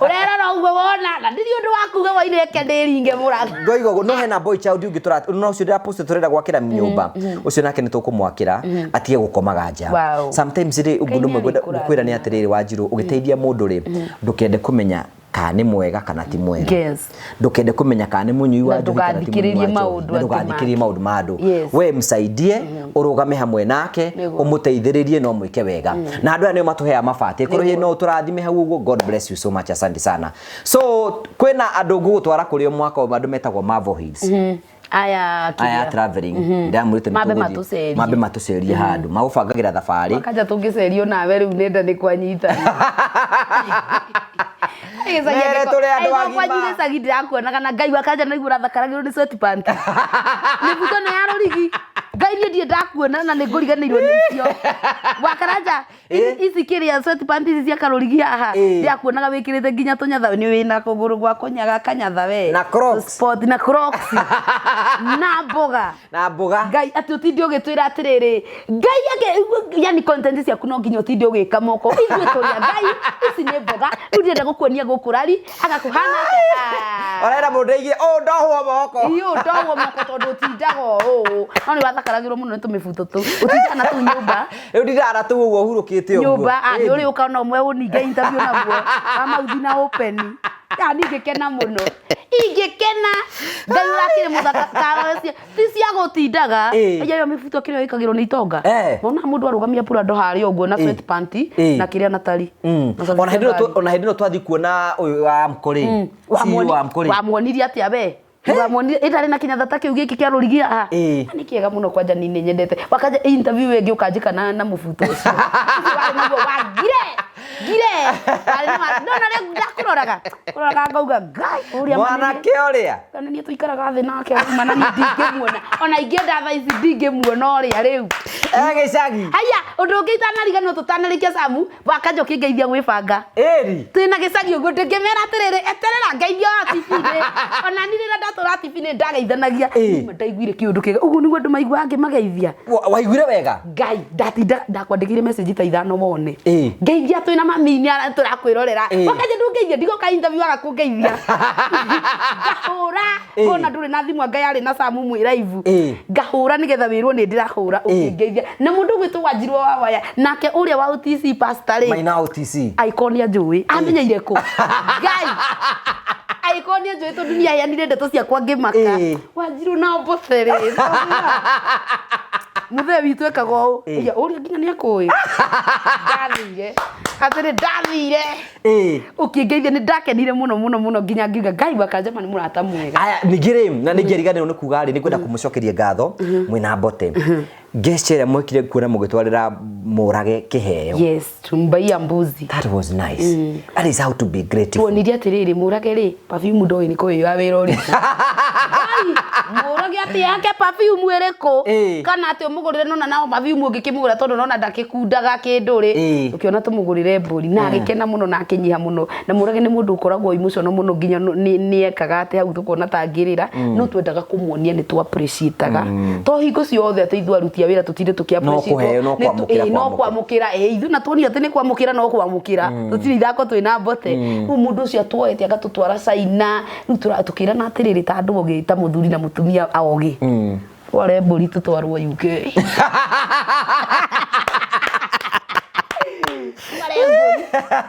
Ũrerora ũguo wona na ndiri ũndũ wakuga waireke ndĩringe Murang'a. Ngoigo no hena Boy Child ũngĩ no ũcio ndĩrapost tũrenda gwakĩra nyũmba ũcio nake nĩtũkũmwakĩra atige gũkomaga nja. Sometimes rĩ ũndũ ũmwe kwĩra nĩ atĩrĩrĩ Wanjiru ũgĩteithia mũndũ rĩ ndũkende kũmenya kana nĩ mwega kana ti mwega. Ndũkende kũmenya kana nĩ mũnyui wa njohi kana ti mũnyui wa njohi. Ndũgathikĩrĩrie maũndũ ma andũ. We msaidie ũrũgame hamwe nake ũmũteithĩrĩrie no mwĩke wega. Na andũ aya nĩo matũheaga mabati. Kũrĩ hĩ no tũrathime hau ũguo. God bless you so much. Asante sana. So kwĩna andũ ngũgũtwara kũrĩ mwaka wa andũ metagwo Marvel Hills. Aya traveling ndamurite nĩtũgũthiĩ mambe matũcerie handũ magũbangagira thabarĩ makaja tũngĩcerio nawe rĩu nenda nĩ kwanyita kwanyire cagi ndĩrakuonaga na Ngai wakanja naigua ũrathakaragĩrwo nĩ sweatpant nĩbuto nĩ ya rũrigi Ngai niĩ ndiĩ ndakuona na nĩ ngũriganĩirwo nĩ icio wa Karanja ici kĩrĩa sweatpant ici cia karũrigi haha ndĩrakuonaga wĩkĩrĩte nginya tũnyatha nĩ wĩna kũgũrũ gwa kũnyaga kanyatha we na Crocs sport na Crocs na mboga Ngai atĩ ũtinde ũgĩtwĩra atĩrĩrĩ Ngai yani content ciaku no nginya ũtinde ũgĩka moko ithuĩ tũrĩa Ngai ici nĩ mboga rĩu ndĩrenda gũkuonia gũkũrari agakuhana ũrenda mũndũ aigie ndohwo moko ndohwo moko tondũ ũtindaga ũũ no nĩ wathakaragĩrwo mũno nĩ tũmĩbuto tũu ũtindaga na tũu nyũmba rĩu ndindaga tũu ũguo ũhurũkĩte ũguo nyũmba nĩ ũrĩ ũka na ũmwe ũninge interview naguo amauthi na open ingĩkena mũno ingĩkena Ngai ũrakĩrĩ mũthaka karocia ti cia gũtindaga ĩyo mĩbuto kĩrĩa ĩkagĩrwo nĩ itonga wona mũndũ arũgamia purado harĩa ũguo na sweatpant na kĩrĩa na tari ona hĩndĩ ĩno twathi kuona ũyũ wa Mkũrĩ wamuonirie atĩa we Wamuonire itarĩ na kinyatha kĩu gĩkĩ kĩa rũrigi haha nĩ kĩega mũno kwanja nĩ nyendete wakaja interview ĩngĩ ũkanjĩka na mũbuto ũcio wale naguo wagire Gire. Ndona rä ndakuroraga. Kuroraga ngauga ngai uria mwanake uria. Kana ni tuikaraga thĩ nake mana ni ndingĩmuona. Ona ingĩenda thaa ici ndingĩmuona ũrĩa rĩu. Gĩcagi. Haya, ũndũ ũngĩ itanariganĩrwo tũtanarĩkia Samu, waka njoki ngeithia gwĩbanga. Ĩri. Twĩna gĩcagi ũguo ndĩngĩmera atĩrĩrĩ, eterera ngeithia wa TV-inĩ. Ona ni rĩrĩa ndatũra TV-inĩ ndageithanagia. Ndaiguire kĩũndũ kĩega. Ũguo nĩguo andũ maiguaga ngĩmageithia. Waiguire wega? Ngai, ndatinda ndakwandĩkĩire message ta ithano mone. Ngeithia twĩna mami-inĩ tũrakwĩrorera. Wakaje ndũngeithia ndigoka interview waga kũngeithia. Ngahũra. Ona ndũrĩ na thimũ Ngai arĩ na Samu mwĩ live. Ngahũra nĩgetha wĩrwo nĩ ndĩrahũra ũkĩngeithia. Na mũndũ gwĩtwo Wanjirũ wa waya nake ũrĩa wa OTC pastor rĩ. Maina OTC. Ikonia njũĩ. Amenyeire kũ? Ngai. Ikonia njũĩ tondũ nĩ ayanire ndeto ciakwa ngĩmaka. Wanjirũ na mboce rĩ. Muthe witũ ekaga ũũ. Ũrĩa nginya nĩ akũĩ. Ndathire. Atĩrĩ ndathire. Ũkĩngeithia nĩ ndakenire mũno nginya ngiuga Ngai wakanjama nĩ mũrata mwega. Aya ningĩ na ningĩriganĩrwo nĩ kuga rĩ nĩ kwenda kũmũcokeria ngatho mwĩna Mbote. Gesture mwekire kuona mũgĩtwarĩra Mũrage kĩheo. Yes, tumbaia mbuzi. That was nice. That is how to be grateful. Tuonirie atĩrĩrĩ Mũrage rĩ perfume ndoĩ nĩ kũheo wĩra ũrĩkũ. Mũrage atĩ yake perfume ĩrĩkũ kana atĩ ũmũgũrĩre nona nao perfume ũngĩkĩmũgũra tondũ nona ndakĩkundaga kĩndũ rĩ ũkĩona tũmũgũrĩre mbũri na agĩkena mũno na akĩnyiha mũno na Mũrage nĩ mũndũ ũkoragwo emotional mũno nginya nĩ ekaga atĩ hau tũkona ta ngĩrĩra no twendaga kũmuonia nĩ tu appreciate-aga to hingo ciothe atĩ ithuĩ aruti a wĩra tũtinde tũkĩ appreciate no kwamũkĩra ithuĩ na tuonire atĩ nĩ kwamũkĩra no kwamũkĩra tũtirĩ ithako twĩna Mbote rĩu mũndũ ũcio atuoete agatũtwara Caina rĩu tũkĩrana atĩrĩrĩ ta andũ ogĩ ta mũthuri na mũtumia aogĩ tware mbũri tũtwarwo UK.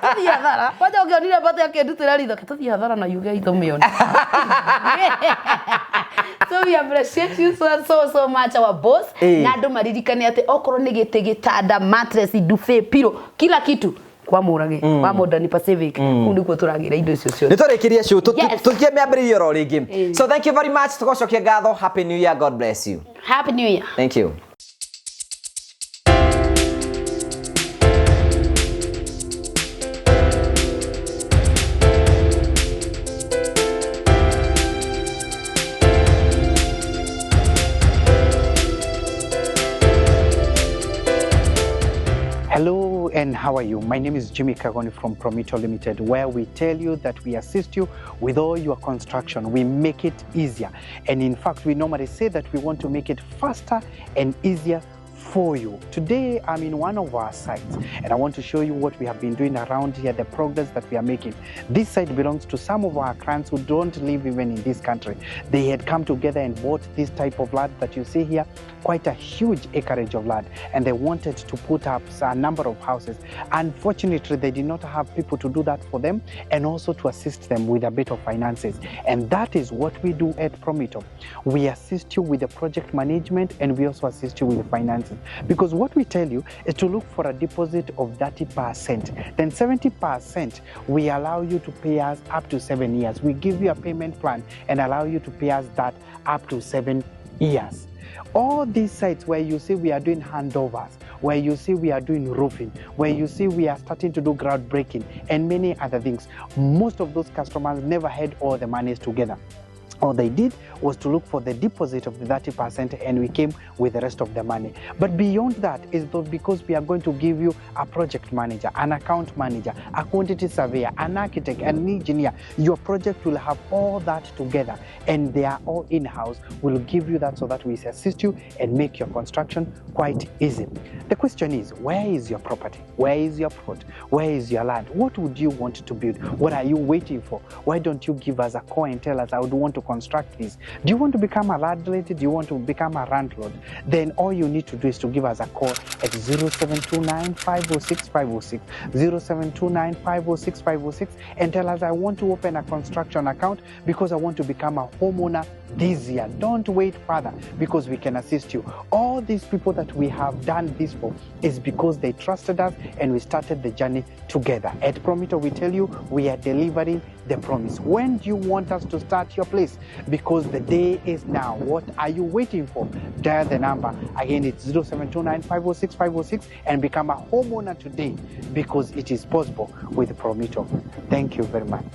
Tuthiĩ hathara kwanja ũngĩonire Mbote akĩndutĩra ritho tuthiĩ hathara na UK tũmĩone. So we appreciate you so much our boss. Na andũ maririkane atĩ okorwo nĩ gĩtĩ gĩtanda mattress duvet pillow kila kitu kwa Mũrage wa Modern Pacific kũ nĩkuo tũragĩra indo icio ciothe. Nĩtũrĩkĩrie show tũthiĩ mĩambĩrĩrio ro rĩngĩ. So thank you very much tũgocokia ngatho. Happy New Year. God bless you. Happy New Year. Thank you. Hello and how are you? My name is Jimmy Kagoni from Promito Limited, where we tell you that we assist you with all your construction. We make it easier. And in fact, we normally say that we want to make it faster and easier for you. Today, I'm in one of our sites and I want to show you what we have been doing around here, the progress that we are making. This site belongs to some of our clients who don't live even in this country. They had come together and bought this type of land that you see here, quite a huge acreage of land, and they wanted to put up a number of houses. Unfortunately, they did not have people to do that for them and also to assist them with a bit of finances. And that is what we do at Promito. We assist you with the project management and we also assist you with the finances. Because what we tell you is to look for a deposit of 30%. Then 70% we allow you to pay us up to 7 years. We give you a payment plan and allow you to pay us that up to 7 years. All these sites where you see we are doing handovers, where you see we are doing roofing, where you see we are starting to do groundbreaking and many other things, most of those customers never had all the monies together. All they did was to look for the deposit of the 30% and we came with the rest of the money. But beyond that is because we are going to give you a project manager, an account manager, a quantity surveyor, an architect, an engineer. Your project will have all that together and they are all in-house. We'll give you that so that we assist you and make your construction quite easy. The question is, where is your property? Where is your plot? Where is your land? What would you want to build? What are you waiting for? Why don't you give us a call and tell us I would want to construct this? Do you want to become a landlady? Do you want to become a landlord? Then all you need to do is to give us a call at 0729 506 506, 0729 506 506 and tell us I want to open a construction account because I want to become a homeowner this year. Don't wait further because we can assist you. All these people that we have done this for is because they trusted us and we started the journey together. At Promito, we tell you we are delivering the promise. When do you want us to start your place? this because the day is now. What are you waiting for? Dial the number. Again, it's 0729-506-506 and become a homeowner today because it is possible with Promito. Thank you very much.